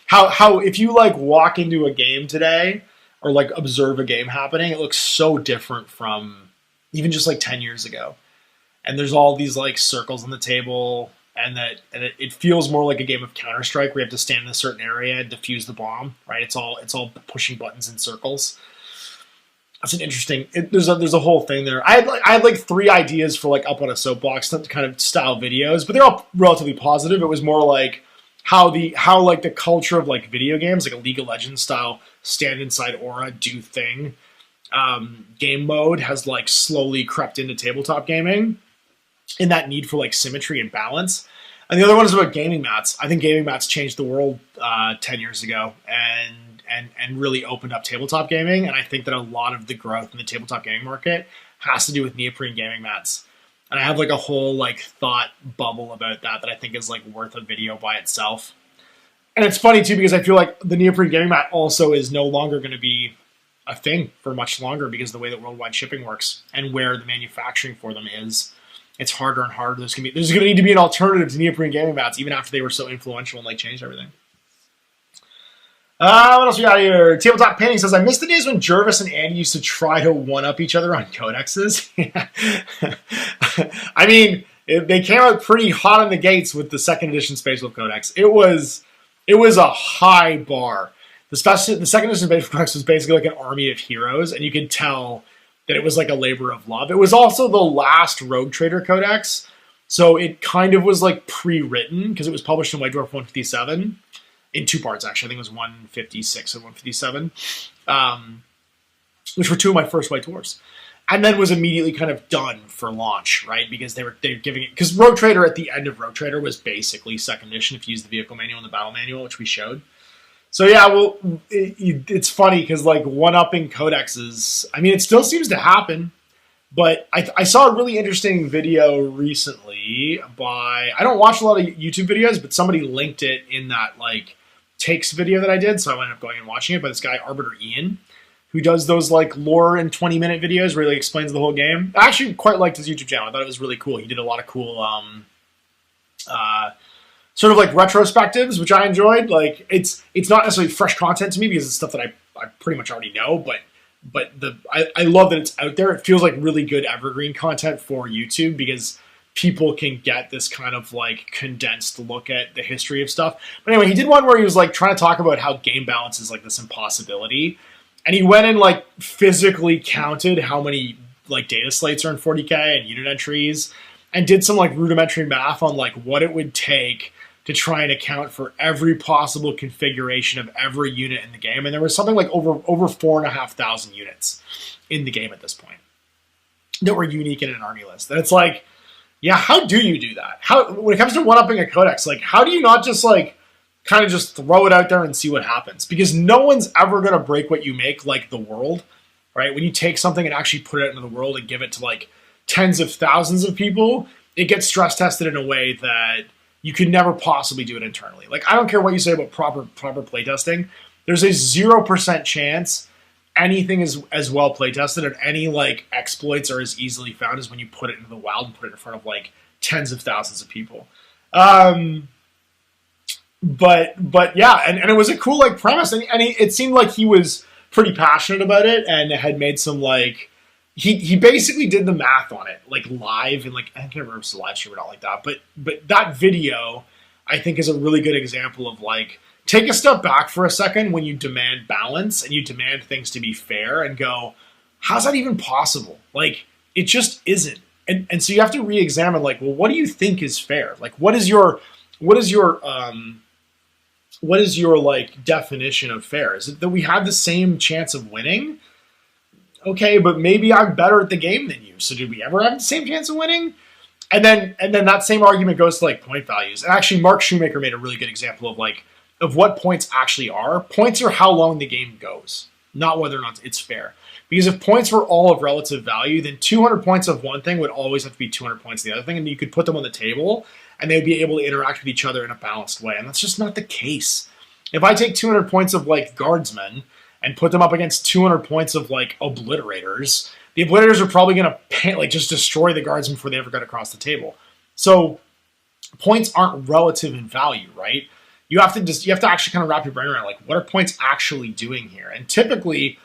how if you like walk into a game today or like observe a game happening, it looks so different from even just like 10 years ago. And there's all these like circles on the table and it feels more like a game of Counter-Strike where you have to stand in a certain area and defuse the bomb, right? It's all pushing buttons in circles. That's an interesting. There's a whole thing there. I had like 3 ideas for like up on a soapbox kind of style videos, but they're all relatively positive. It was more like how like the culture of like video games, like a League of Legends style stand inside aura do thing game mode has like slowly crept into tabletop gaming, and that need for like symmetry and balance. And the other one is about gaming mats. I think gaming mats changed the world 10 years ago and really opened up tabletop gaming. And I think that a lot of the growth in the tabletop gaming market has to do with neoprene gaming mats. And I have like a whole like thought bubble about that I think is like worth a video by itself. And it's funny too, because I feel like the neoprene gaming mat also is no longer going to be a thing for much longer because of the way that worldwide shipping works and where the manufacturing for them is. It's harder and harder. There's going to need to be an alternative to neoprene gaming mats, even after they were so influential and like changed everything. What else we got here? Tabletop Painting says, I miss the days when Jervis and Andy used to try to one-up each other on codexes. I mean, they came out pretty hot on the gates with the 2nd edition Space Wolf Codex. It was a high bar. The 2nd edition Space Wolf Codex was basically like an army of heroes, and you could tell that it was like a labor of love. It was also the last Rogue Trader Codex, so it kind of was like pre-written because it was published in White Dwarf 157 in 2 parts, actually. I think it was 156 and 157, which were 2 of my first White Dwarfs, and then was immediately kind of done for launch, right? Because they were giving it, because Rogue Trader at the end of Rogue Trader was basically 2nd edition if you use the vehicle manual and the battle manual, which we showed. So yeah, well, it's funny because like one-upping codexes, I mean, it still seems to happen, but I saw a really interesting video recently by, I don't watch a lot of YouTube videos, but somebody linked it in that like takes video that I did, so I ended up going and watching it by this guy, Arbiter Ian, who does those like lore and 20-minute videos where he like explains the whole game. I actually quite liked his YouTube channel. I thought it was really cool. He did a lot of cool sort of like retrospectives, which I enjoyed. Like it's not necessarily fresh content to me because it's stuff that I pretty much already know, but I love that it's out there. It feels like really good evergreen content for YouTube because people can get this kind of like condensed look at the history of stuff. But anyway, he did one where he was like trying to talk about how game balance is like this impossibility. And he went and like physically counted how many like data slates are in 40K and unit entries and did some like rudimentary math on like what it would take to try and account for every possible configuration of every unit in the game. And there was something like over 4,500 units in the game at this point that were unique in an army list. And it's like, yeah, how do you do that? How, when it comes to one-upping a codex, like how do you not just like kind of just throw it out there and see what happens? Because no one's ever going to break what you make like the world, right? When you take something and actually put it into the world and give it to like tens of thousands of people, it gets stress tested in a way that you could never possibly do it internally. Like, I don't care what you say about proper playtesting. There's a 0% chance anything is as well playtested and any like exploits are as easily found as when you put it into the wild and put it in front of like tens of thousands of people. But yeah, and it was a cool like premise, and it seemed like he was pretty passionate about it and had made some like he basically did the math on it like live, and like I can't remember if it's a live stream or not like that, but that video I think is a really good example of like take a step back for a second when you demand balance and you demand things to be fair and go, how's that even possible? Like it just isn't. And so you have to re-examine like, well, what do you think is fair? Like what is your like definition of fair? Is it that we have the same chance of winning? Okay, but maybe I'm better at the game than you. So did we ever have the same chance of winning? And then that same argument goes to like point values. And actually Mark Shoemaker made a really good example of like of what points actually are. Points are how long the game goes, not whether or not it's fair. Because if points were all of relative value, then 200 points of one thing would always have to be 200 points of the other thing, and you could put them on the table and they'd be able to interact with each other in a balanced way. And that's just not the case. If I take 200 points of like guardsmen and put them up against 200 points of like obliterators, the obliterators are probably going to like just destroy the guardsmen before they ever got across the table. So points aren't relative in value, right? You have to actually kind of wrap your brain around like what are points actually doing here? And typically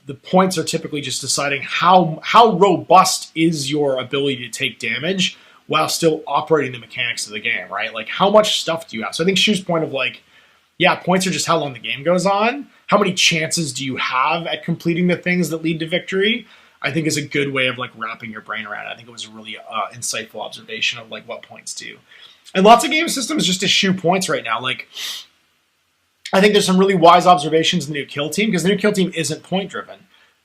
the points are typically just deciding how robust is your ability to take damage while still operating the mechanics of the game, right? Like how much stuff do you have? So I think Shu's point of like, yeah, points are just how long the game goes on. How many chances do you have at completing the things that lead to victory? I think is a good way of like wrapping your brain around it. I think it was a really insightful observation of like what points do. And lots of game systems just eschew points right now. Like, I think there's some really wise observations in the new kill team, because the new kill team isn't point driven.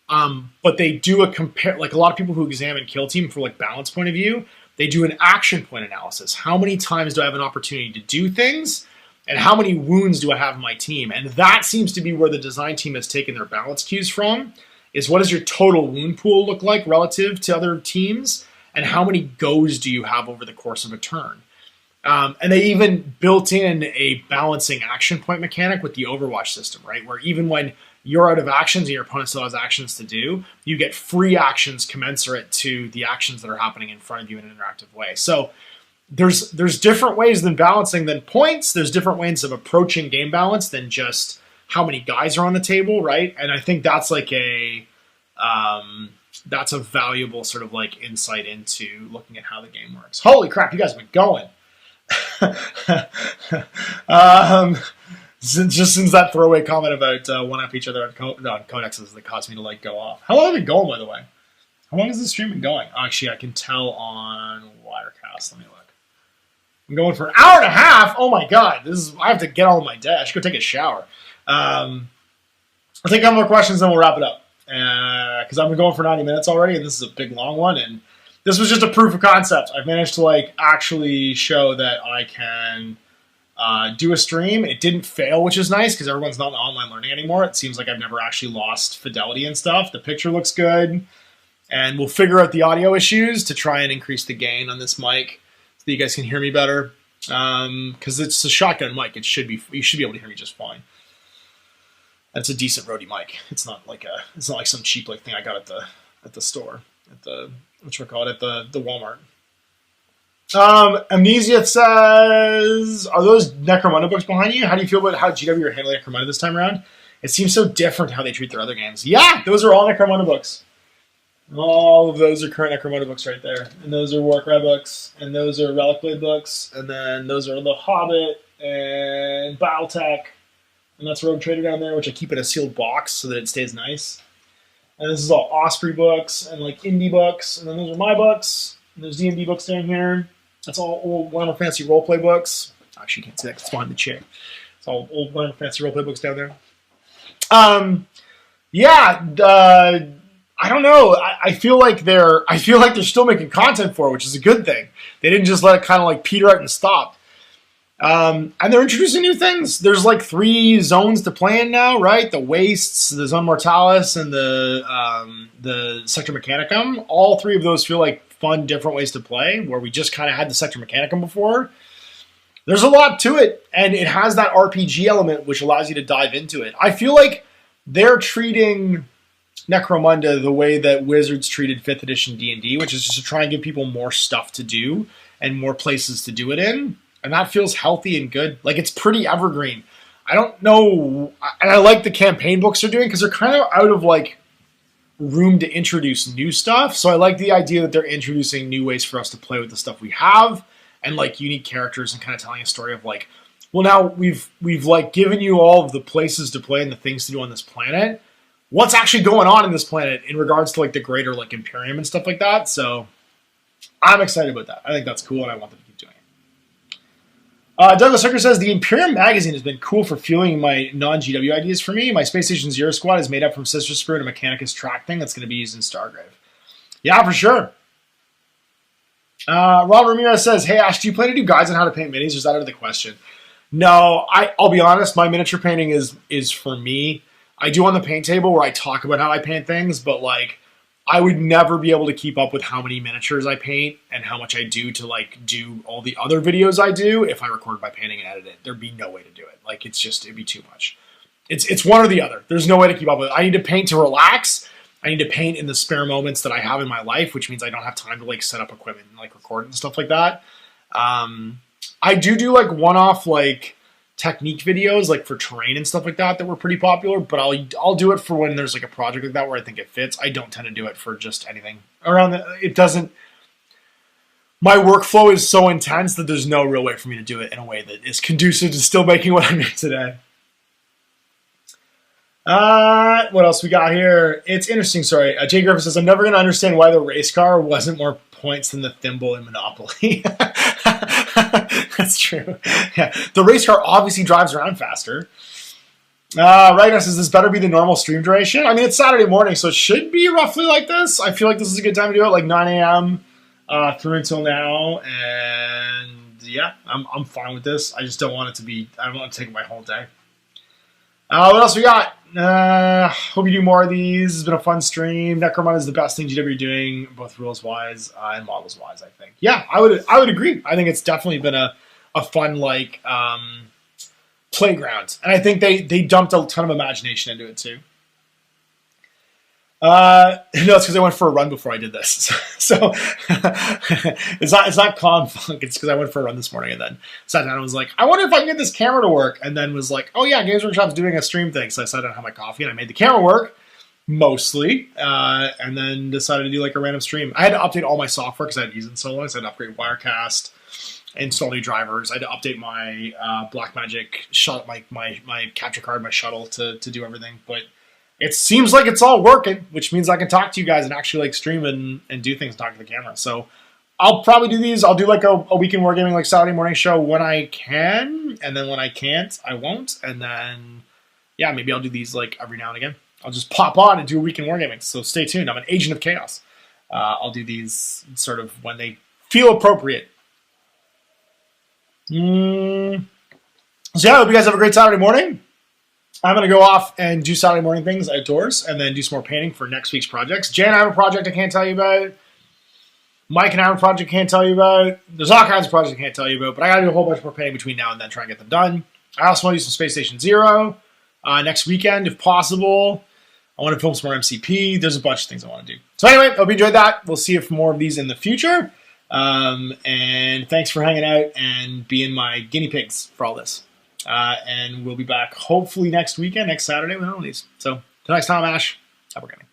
But they do a compare, like a lot of people who examine kill team for like balance point of view, they do an action point analysis. How many times do I have an opportunity to do things? And how many wounds do I have in my team? And that seems to be where the design team has taken their balance cues from, is what does your total wound pool look like relative to other teams? And how many goes do you have over the course of a turn? And they even built in a balancing action point mechanic with the Overwatch system, right? Where even when you're out of actions and your opponent still has actions to do, you get free actions commensurate to the actions that are happening in front of you in an interactive way. So there's different ways than balancing than points. There's different ways of approaching game balance than just how many guys are on the table, right? And I think that's like that's a valuable sort of like insight into looking at how the game works. Holy crap, you guys have been going. Since that throwaway comment about one up each other on codexes that caused me to like go off. How long have we been going, by the way? How long has this stream been going? Actually, I can tell on Wirecast. Let me look. I'm going for an hour and a half. Oh my god, I have to get all of my day. I should go take a shower. I'll take a couple more questions, then we'll wrap it up. Because I've been going for 90 minutes already, and this is a big long one. And this was just a proof of concept. I've managed to like actually show that I can do a stream. It didn't fail, which is nice because everyone's not in online learning anymore. It seems like I've never actually lost fidelity and stuff. The picture looks good, and we'll figure out the audio issues to try and increase the gain on this mic so that you guys can hear me better. Because it's a shotgun mic, you should be able to hear me just fine. That's a decent Rode mic. It's not like some cheap like thing I got at the store at the Walmart. Amnesia says, are those Necromunda books behind you? How do you feel about how GW are handling Necromunda this time around? It seems so different how they treat their other games. Yeah, those are all Necromunda books. All of those are current Necromunda books right there. And those are Warcry books, and those are Relic Blade books, and then those are The Hobbit and Battletech. And that's Rogue Trader down there, which I keep in a sealed box so that it stays nice. And this is all Osprey books and like indie books. And then those are my books. And there's D&D books down here. That's all old Warhammer Fantasy roleplay books. Actually, you can't see that because it's behind the chair. It's all old Warhammer Fantasy roleplay books down there. I don't know. I feel like they're still making content for it, which is a good thing. They didn't just let it kind of like peter out and stop. And they're introducing new things. There's like 3 zones to play in now, right? The Wastes, the Zone Mortalis, and the Sector Mechanicum. All 3 of those feel like fun, different ways to play, where we just kind of had the Sector Mechanicum before. There's a lot to it, and it has that RPG element, which allows you to dive into it. I feel like they're treating Necromunda the way that Wizards treated 5th edition D&D, which is just to try and give people more stuff to do and more places to do it in. And that feels healthy and good. Like, it's pretty evergreen. I don't know. And I like the campaign books they're doing because they're kind of out of, like, room to introduce new stuff. So I like the idea that they're introducing new ways for us to play with the stuff we have and, like, unique characters and kind of telling a story of, like, well, now we've like, given you all of the places to play and the things to do on this planet. What's actually going on in this planet in regards to, like, the greater, like, Imperium and stuff like that. So I'm excited about that. I think that's cool, and I want them to keep doing it. Douglas Hooker says, the Imperium magazine has been cool for fueling my non-GW ideas for me. My Space Station Zero squad is made up from Sister Spirit and Mechanicus track thing that's going to be used in Stargrave. Yeah, for sure. Ron Ramirez says, hey, Ash, do you plan to do guides on how to paint minis, or is that out of the question? No, I'll be honest, my miniature painting is for me. I do on the paint table where I talk about how I paint things, but, like, I would never be able to keep up with how many miniatures I paint and how much I do to, like, do all the other videos I do if I recorded my painting and edited it. There'd be no way to do it. Like, it'd be too much. It's one or the other. There's no way to keep up with it. I need to paint to relax. I need to paint in the spare moments that I have in my life, which means I don't have time to, like, set up equipment and, like, record and stuff like that. I do like, one-off, like, technique videos, like, for terrain and stuff like that were pretty popular, but I'll do it for when there's, like, a project like that where I think it fits. I don't tend to do it for just anything around it doesn't. My workflow is so intense that there's no real way for me to do it in a way that is conducive to still making what I make today. What else we got here? It's interesting. Sorry, Jay Griffin says I'm never going to understand why the race car wasn't more points than the thimble in Monopoly. That's true. Yeah, the race car obviously drives around faster. Right now says this better be the normal stream duration. I mean, it's Saturday morning, so it should be roughly like this. I feel like this is a good time to do it, like 9 a.m. Through until now, and yeah, I'm fine with this. I just don't want it to be. I don't want to take my whole day. What else we got? Hope you do more of these. It's been a fun stream. Necromon is the best thing GW are doing, both rules wise and models wise. I think. Yeah, I would agree. I think it's definitely been a fun like playground, and I think they dumped a ton of imagination into it too. No, it's because I went for a run before I did this. So it's not calm funk. It's because I went for a run this morning and then sat down and was like, I wonder if I can get this camera to work. And then was like, oh yeah, Games Workshop's doing a stream thing. So I sat down and had my coffee and I made the camera work mostly. And then decided to do like a random stream. I had to update all my software because I hadn't used it so long. So I had to upgrade Wirecast, install new drivers. I had to update my Blackmagic shuttle, my capture card, my shuttle to do everything. But it seems like it's all working, which means I can talk to you guys and actually like stream and do things and talk to the camera. So I'll probably do these. I'll do like a weekend Wargaming like Saturday morning show when I can, and then when I can't, I won't. And then yeah, maybe I'll do these like every now and again. I'll just pop on and do a weekend Wargaming. So stay tuned. I'm an agent of chaos. I'll do these sort of when they feel appropriate. So yeah, I hope you guys have a great Saturday morning. I'm going to go off and do Saturday morning things outdoors and then do some more painting for next week's projects. Jan, I have a project I can't tell you about. Mike and I have a project I can't tell you about. There's all kinds of projects I can't tell you about, but I got to do a whole bunch more painting between now and then, try and get them done. I also want to do some Space Station Zero next weekend, if possible. I want to film some more MCP. There's a bunch of things I want to do. So anyway, hope you enjoyed that. We'll see if more of these in the future. And thanks for hanging out and being my guinea pigs for all this. And we'll be back hopefully next weekend, next Saturday with all these. So, till next time, Ash, have a good night.